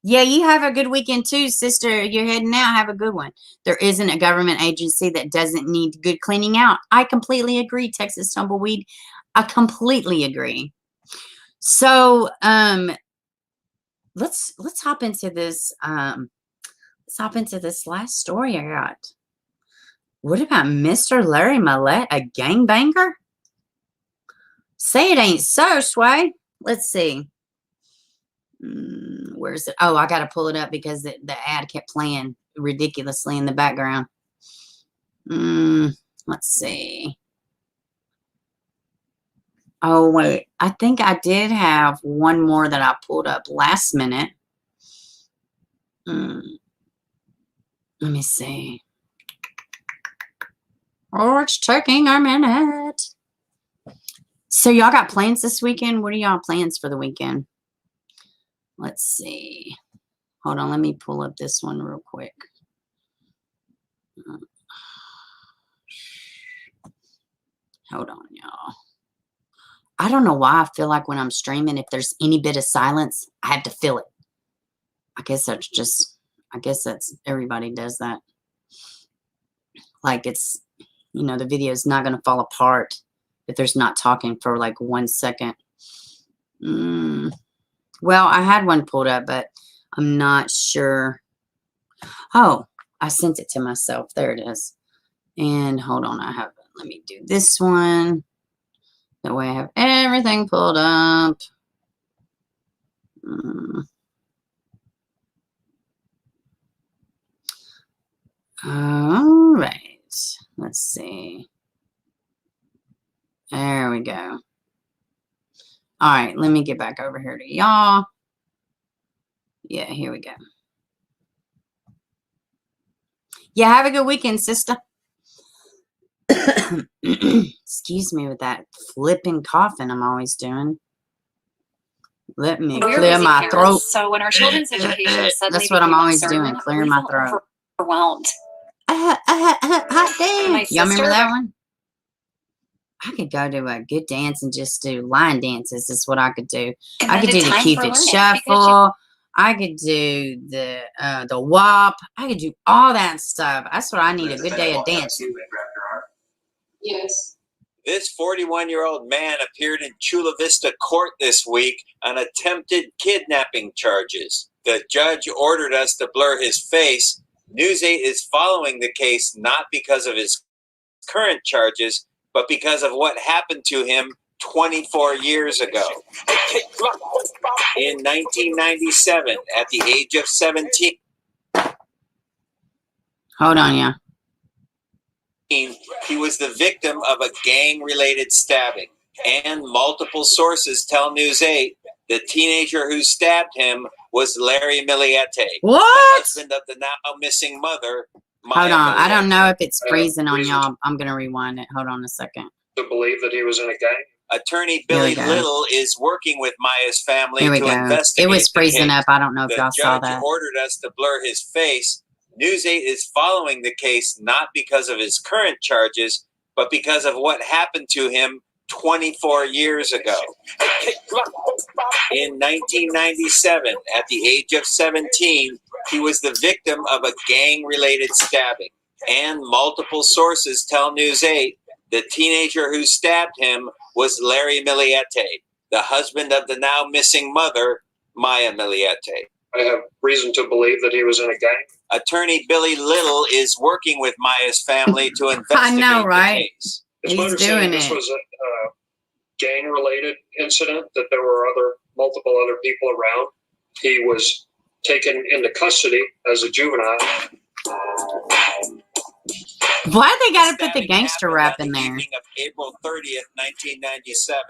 S1: yeah, you have a good weekend too, sister. You're heading out. Have a good one. There isn't a government agency that doesn't need good cleaning out. I completely agree, Texas Tumbleweed. I completely agree. So, let's hop into this. Let's hop into this last story I got. What about Mr. Larry Millete, a gangbanger? Say it ain't so, Sway. Let's see. Where's it? Oh, I got to pull it up because the ad kept playing ridiculously in the background. Let's see. Oh, wait. I think I did have one more that I pulled up last minute. Let me see. Oh, it's taking a minute. So y'all got plans this weekend? What are y'all plans for the weekend? Let's see. Hold on, let me pull up this one real quick. Hold on, y'all. I don't know why I feel like when I'm streaming, if there's any bit of silence, I have to feel it. I guess that's everybody does that. Like it's, you know, the video is not going to fall apart if there's not talking for like 1 second. Well, I had one pulled up, but I'm not sure. Oh, I sent it to myself. There it is. And hold on, let me do this one. That way I have everything pulled up. All right. Let's see. There we go. All right, let me get back over here to y'all. Yeah, here we go. Yeah, have a good weekend, sister. Excuse me with that flipping coughing I'm always doing. Let me clear my throat.
S2: So when our children's education suddenly
S1: That's what I'm
S2: became
S1: always
S2: uncertain,
S1: doing, clearing
S2: we
S1: my
S2: felt
S1: throat.
S2: overwhelmed.
S1: Hot dance. Y'all remember
S2: sister-
S1: that one? I could go to a good dance and just do line dances. Is what I could do. I could do the Cupid Shuffle. I could do the WAP. I could do all that stuff. That's what I need, a good day of dancing.
S2: Yes.
S20: This 41-year-old man appeared in Chula Vista court this week on attempted kidnapping charges. The judge ordered us to blur his face. News 8 is following the case not because of his current charges, but because of what happened to him 24 years ago. In 1997, at the age of 17,
S1: Hold on, yeah.
S20: he was the victim of a gang-related stabbing. And multiple sources tell News 8 the teenager who stabbed him was Larry Millete,
S1: What?
S20: the husband of the now missing mother.
S1: Hold on. I don't know if it's freezing on y'all. I'm going to rewind it. Hold on a second.
S20: To believe that he was in a gang? Attorney Billy Little is working with Maya's family
S1: Here we
S20: to
S1: go.
S20: investigate
S1: It was freezing
S20: the case.
S1: up. I don't know if y'all saw
S20: The judge
S1: that.
S20: ordered us to blur his face. News 8 is following the case not because of his current charges, but because of what happened to him 24 years ago. In 1997, at the age of 17, he was the victim of a gang-related stabbing. And multiple sources tell News 8 the teenager who stabbed him was Larry Millete, the husband of the now missing mother, Maya Millete. I have reason to believe that he was in a gang. Attorney Billy Little is working with Maya's family to investigate the case.
S1: He's doing
S20: this
S1: it.
S20: was a gang-related incident, that there were multiple other people around. He was taken into custody as a juvenile.
S1: Why they got to put the gangster rap in there?
S20: Of April 30th, 1997,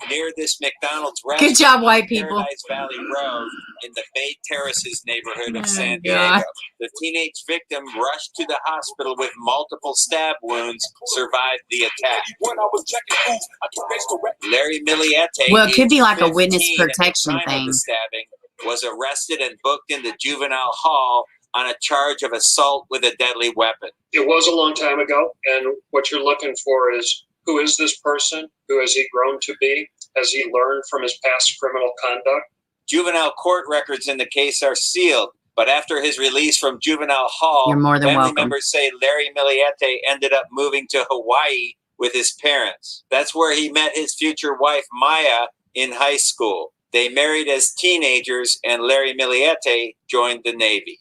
S20: near this McDonald's restaurant.
S1: Good job, white people.
S20: Paradise Valley Road in the Bay Terraces neighborhood of San
S1: God.
S20: Diego. The teenage victim rushed to the hospital with multiple stab wounds, survived the attack. Larry Millete,
S1: Well, it could be like a
S20: 15
S1: witness
S20: at the
S1: protection
S20: time of
S1: thing.
S20: the stabbing, was arrested and booked into juvenile hall on a charge of assault with a deadly weapon. It was a long time ago, and what you're looking for is, who is this person? Who has he grown to be? Has he learned from his past criminal conduct? Juvenile court records in the case are sealed, but after his release from juvenile hall,
S1: You're more than
S20: family
S1: welcome.
S20: members say Larry Millete ended up moving to Hawaii with his parents. That's where he met his future wife, Maya, in high school. They married as teenagers, and Larry Millete joined the Navy.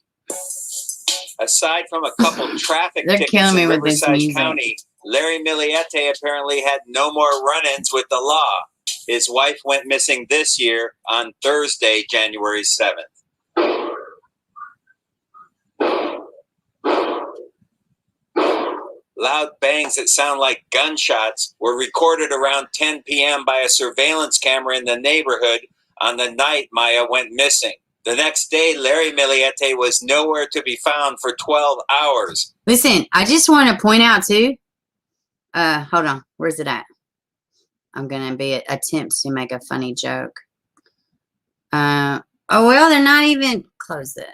S20: Aside from a couple traffic
S1: They're
S20: tickets
S1: killing me
S20: in
S1: with this
S20: Riverside
S1: music.
S20: County, Larry Millete apparently had no more run-ins with the law. His wife went missing this year on Thursday, January 7th. Loud bangs that sound like gunshots were recorded around 10 p.m. by a surveillance camera in the neighborhood on the night Maya went missing. The next day, Larry Millete was nowhere to be found for 12 hours.
S1: Listen, I just want to point out too. Hold on. Where's it at? I'm going to be attempt to make a funny joke. Oh, well, they're not even, close it.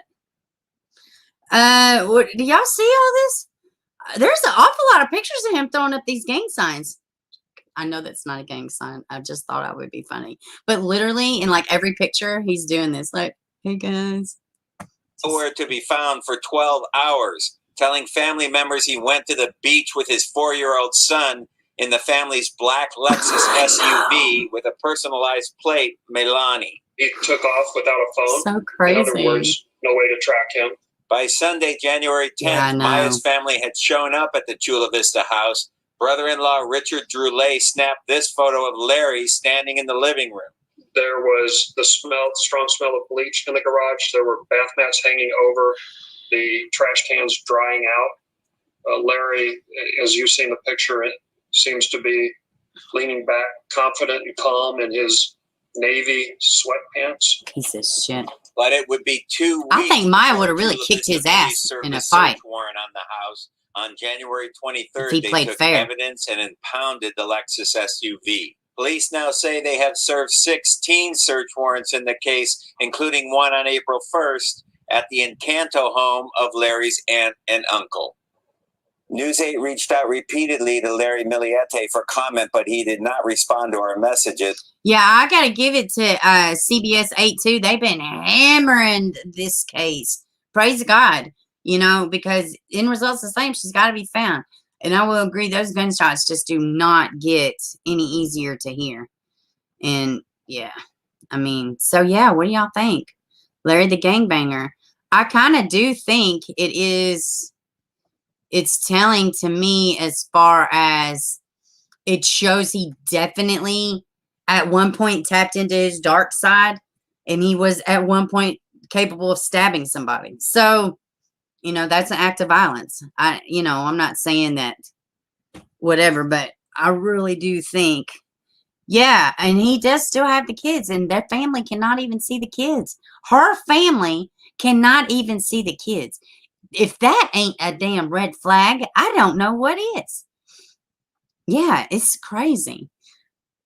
S1: Do y'all see all this? There's an awful lot of pictures of him throwing up these gang signs. I know that's not a gang sign. I just thought I would be funny. But literally, in like every picture, he's doing this. Like, hey, guys.
S20: Nowhere to be found for 12 hours, telling family members he went to the beach with his 4-year-old son in the family's black Lexus SUV with a personalized plate, Melani.
S14: He took off without a phone.
S1: So crazy.
S14: In other words, no way to track him.
S20: By Sunday, January 10th, Maya's family had shown up at the Chula Vista house. Brother-in-law Richard Droulet snapped this photo of Larry standing in the living room.
S14: There was the strong smell of bleach in the garage. There were bath mats hanging over, the trash cans drying out. Larry, as you see in the picture, it seems to be leaning back, confident and calm in his navy sweatpants.
S1: Piece of shit.
S20: But it would be 2 weeks.
S1: I think Maya would have really kicked his ass in a fight.
S20: Warrant on the house. On January 23rd,
S1: he
S20: they took
S1: fair.
S20: evidence and impounded the Lexus SUV. Police now say they have served 16 search warrants in the case, including one on April 1st at the Encanto home of Larry's aunt and uncle. News 8 reached out repeatedly to Larry Millete for comment, but he did not respond to our messages.
S1: Yeah, I got to give it to CBS 8 too. They've been hammering this case. Praise God, you know, because end result's the same. She's got to be found. And I will agree, those gunshots just do not get any easier to hear. And yeah, I mean, so yeah, what do y'all think? Larry the gangbanger. I kind of do think it's telling to me as far as it shows he definitely at one point tapped into his dark side, and he was at one point capable of stabbing somebody. So, you know, that's an act of violence. I'm not saying that whatever, but I really do think, yeah, and he does still have the kids, and their family cannot even see the kids. Her family cannot even see the kids. If that ain't a damn red flag, I don't know what is. Yeah, it's crazy.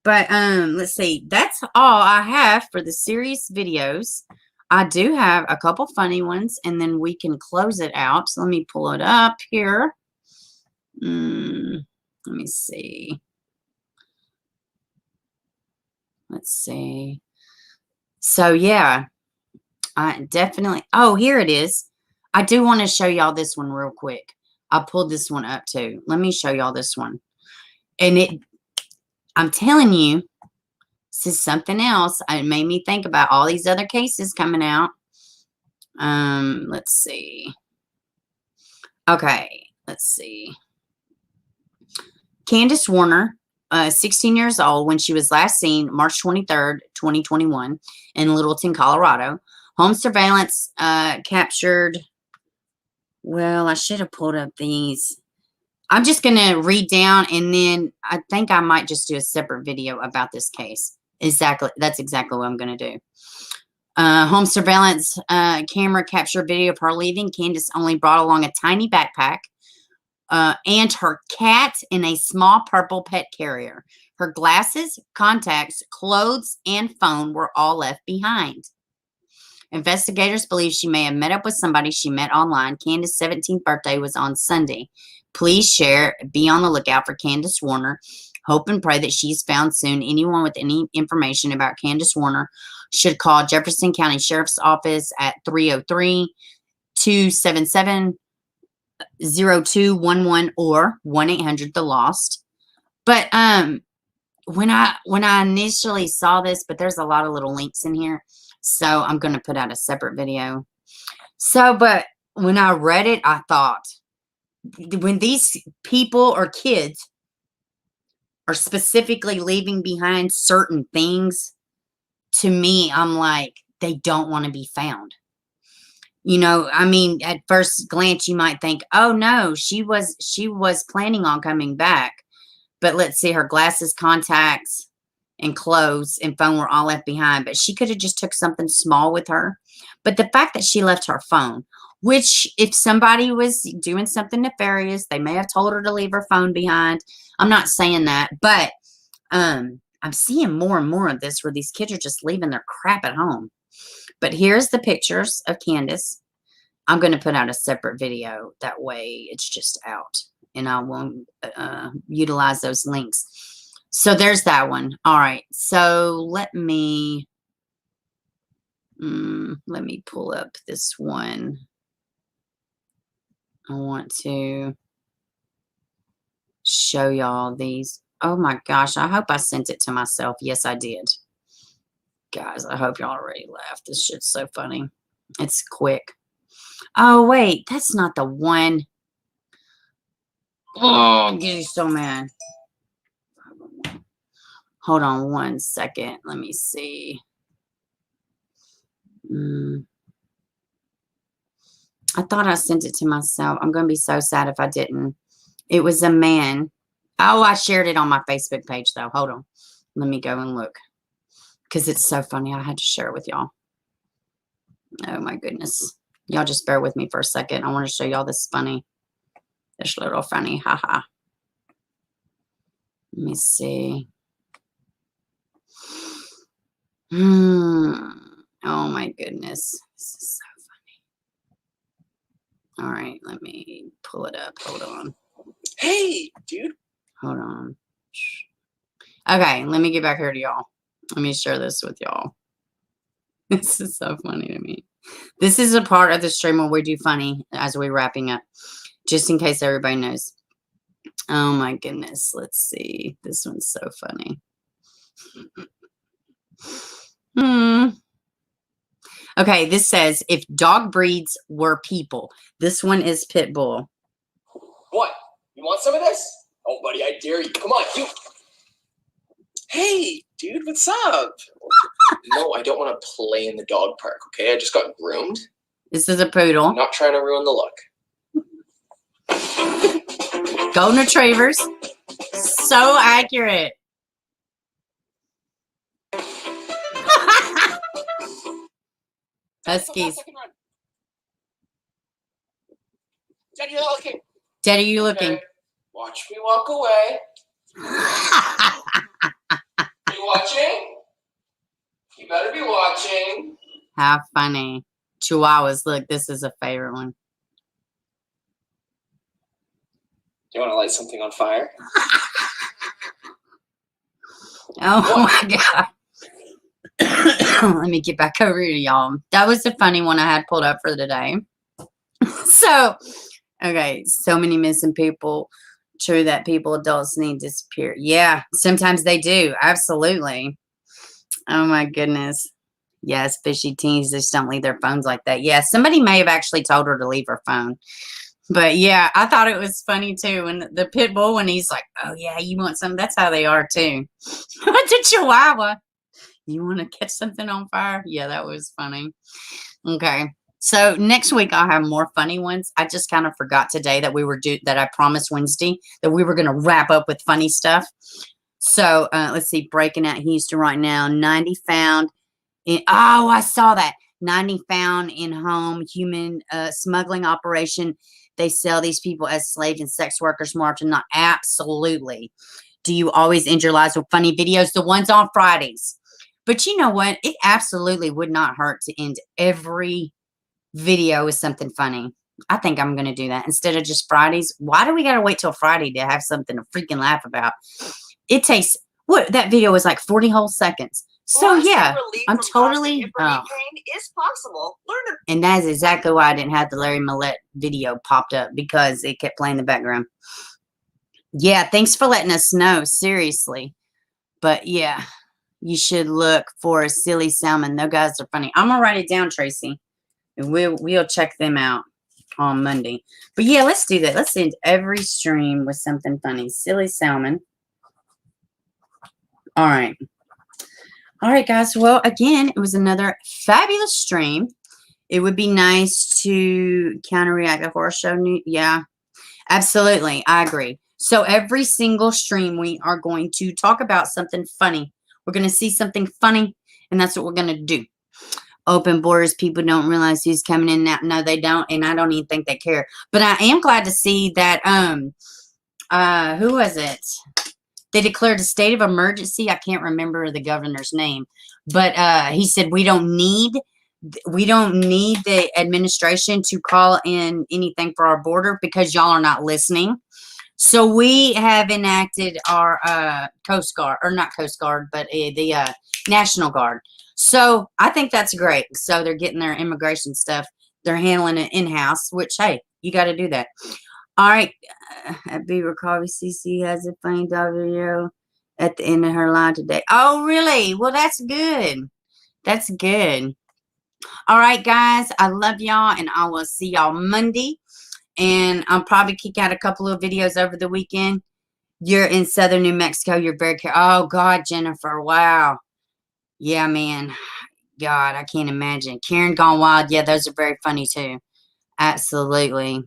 S1: But let's see. That's all I have for the serious videos. I do have a couple funny ones, and then we can close it out. So let me pull it up here. Let me see. Let's see. So yeah, I definitely. Oh, here it is. I do want to show y'all this one real quick. I pulled this one up too. Let me show y'all this one. And I'm telling you, this is something else. It made me think about all these other cases coming out. Let's see. Okay, let's see. Candace Warner, 16 years old, when she was last seen March 23rd, 2021 in Littleton, Colorado. Home surveillance captured. Well, I should have pulled up these. I'm just going to read down, and then I think I might just do a separate video about this case. Exactly. That's exactly what I'm going to do. Home surveillance camera captured video of her leaving. Candace only brought along a tiny backpack and her cat in a small purple pet carrier. Her glasses, contacts, clothes, and phone were all left behind. Investigators believe she may have met up with somebody she met online. Candace's 17th birthday was on Sunday. Please be on the lookout for Candace Warner. Hope and pray that she's found soon. Anyone with any information about Candace Warner should call Jefferson County Sheriff's Office at 303-277-0211 or 1-800-THE-LOST. But when I initially saw this, but there's a lot of little links in here, so I'm going to put out a separate video. So, but when I read it, I thought, when these people or kids are specifically leaving behind certain things, to me, I'm like, they don't want to be found. You know, I mean, at first glance, you might think, oh no, she was planning on coming back. But let's see, her glasses, contacts, and clothes and phone were all left behind. But she could have just took something small with her. But the fact that she left her phone, which if somebody was doing something nefarious, they may have told her to leave her phone behind. I'm not saying that, but I'm seeing more and more of this where these kids are just leaving their crap at home. But here's the pictures of Candace. I'm going to put out a separate video. That way it's just out. And I won't utilize those links. So there's that one. All right. So let me pull up this one. I want to show y'all these. Oh my gosh. I hope I sent it to myself. Yes, I did. Guys, I hope y'all already laughed. This shit's so funny. It's quick. Oh, wait. That's not the one. Oh, I'm getting so mad. Hold on one second. Let me see. I thought I sent it to myself. I'm going to be so sad if I didn't. It was a man. Oh, I shared it on my Facebook page, though. Hold on. Let me go and look. Because it's so funny. I had to share it with y'all. Oh, my goodness. Y'all just bear with me for a second. I want to show y'all this funny. This little funny. Haha. Let me see. Oh, my goodness. This is so funny. All right. Let me pull it up. Hold on.
S11: Hey, dude.
S1: Hold on. Okay. Let me get back here to y'all. Let me share this with y'all. This is so funny to me. This is a part of the stream where we do funny as we're wrapping up. Just in case everybody knows. Oh my goodness. Let's see. This one's so funny. Okay, this says, if dog breeds were people. This one is pit bull.
S21: What? You want some of this? Oh, buddy, I dare you. Come on, you.
S11: Hey, dude, what's up?
S21: No, I don't want to play in the dog park, okay? I just got groomed.
S1: This is a poodle.
S21: I'm not trying to ruin the look.
S1: Golden retrievers. So accurate. Huskies.
S21: Daddy, you're looking.
S1: Daddy, you looking?
S21: Okay. Watch me walk away. You watching? You better be watching.
S1: How funny. Chihuahuas. Look, this is a favorite one.
S21: Do you want to light something on fire?
S1: Oh my God. Let me get back over here to y'all. That was the funny one I had pulled up for today. So, okay. So many missing people. True that people, adults need to disappear. Yeah, sometimes they do. Absolutely. Oh my goodness. Yes, fishy teens just don't leave their phones like that. Yeah, somebody may have actually told her to leave her phone. But yeah, I thought it was funny too. When the pit bull, when he's like, oh yeah, you want some? That's how they are too. What's a chihuahua? You want to catch something on fire? Yeah, that was funny. Okay. So next week I'll have more funny ones. I just kind of forgot today that that I promised Wednesday that we were going to wrap up with funny stuff. So let's see, breaking out Houston right now. 90 found in, oh, I saw that. 90 found in home human smuggling operation. They sell these people as slaves and sex workers more often than not. Absolutely. Do you always end your lives with funny videos? The ones on Fridays. But you know what? It absolutely would not hurt to end every video with something funny. I think I'm going to do that instead of just Fridays. Why do we got to wait till Friday to have something to freaking laugh about? It takes, what, that video was like 40 whole seconds. So yeah, I'm totally,
S3: is possible. Learn
S1: and that is exactly why I didn't have the Larry Millete video popped up, because it kept playing in the background. Yeah, thanks for letting us know, seriously. But yeah, you should look for a Silly Salmon. Those guys are funny. I'm gonna write it down, Tracy, and we'll check them out on Monday. But yeah, let's do that. Let's end every stream with something funny. Silly Salmon. All right. All right, guys. Well, again, it was another fabulous stream. It would be nice to counter-react a horror show. Yeah, absolutely. I agree. So every single stream, we are going to talk about something funny. We're going to see something funny, and that's what we're going to do. Open borders. People don't realize who's coming in now. No, they don't, and I don't even think they care. But I am glad to see that, who was it? they declared a state of emergency. I can't remember the governor's name, but he said we don't need the administration to call in anything for our border because y'all are not listening. So we have enacted our Coast Guard, or not Coast Guard, but the National Guard. So I think that's great. So they're getting their immigration stuff. They're handling it in-house, which, hey, you got to do that. All right. At Beaver Coffee, CC has a funny dog video at the end of her line today. Oh, really? Well, that's good. That's good. All right, guys. I love y'all, and I will see y'all Monday. And I'll probably kick out a couple of videos over the weekend. You're in southern New Mexico. You're very careful. Oh, God, Jennifer. Wow. Yeah, man. God, I can't imagine. Karen Gone Wild. Yeah, those are very funny, too. Absolutely.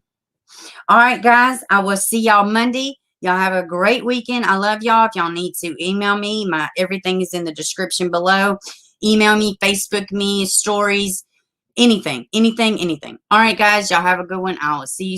S1: All right, guys. I will see y'all Monday. Y'all have a great weekend. I love y'all. If y'all need to email me, everything is in the description below. Email me, Facebook me, stories, anything. All right, guys. Y'all have a good one. I will see you soon.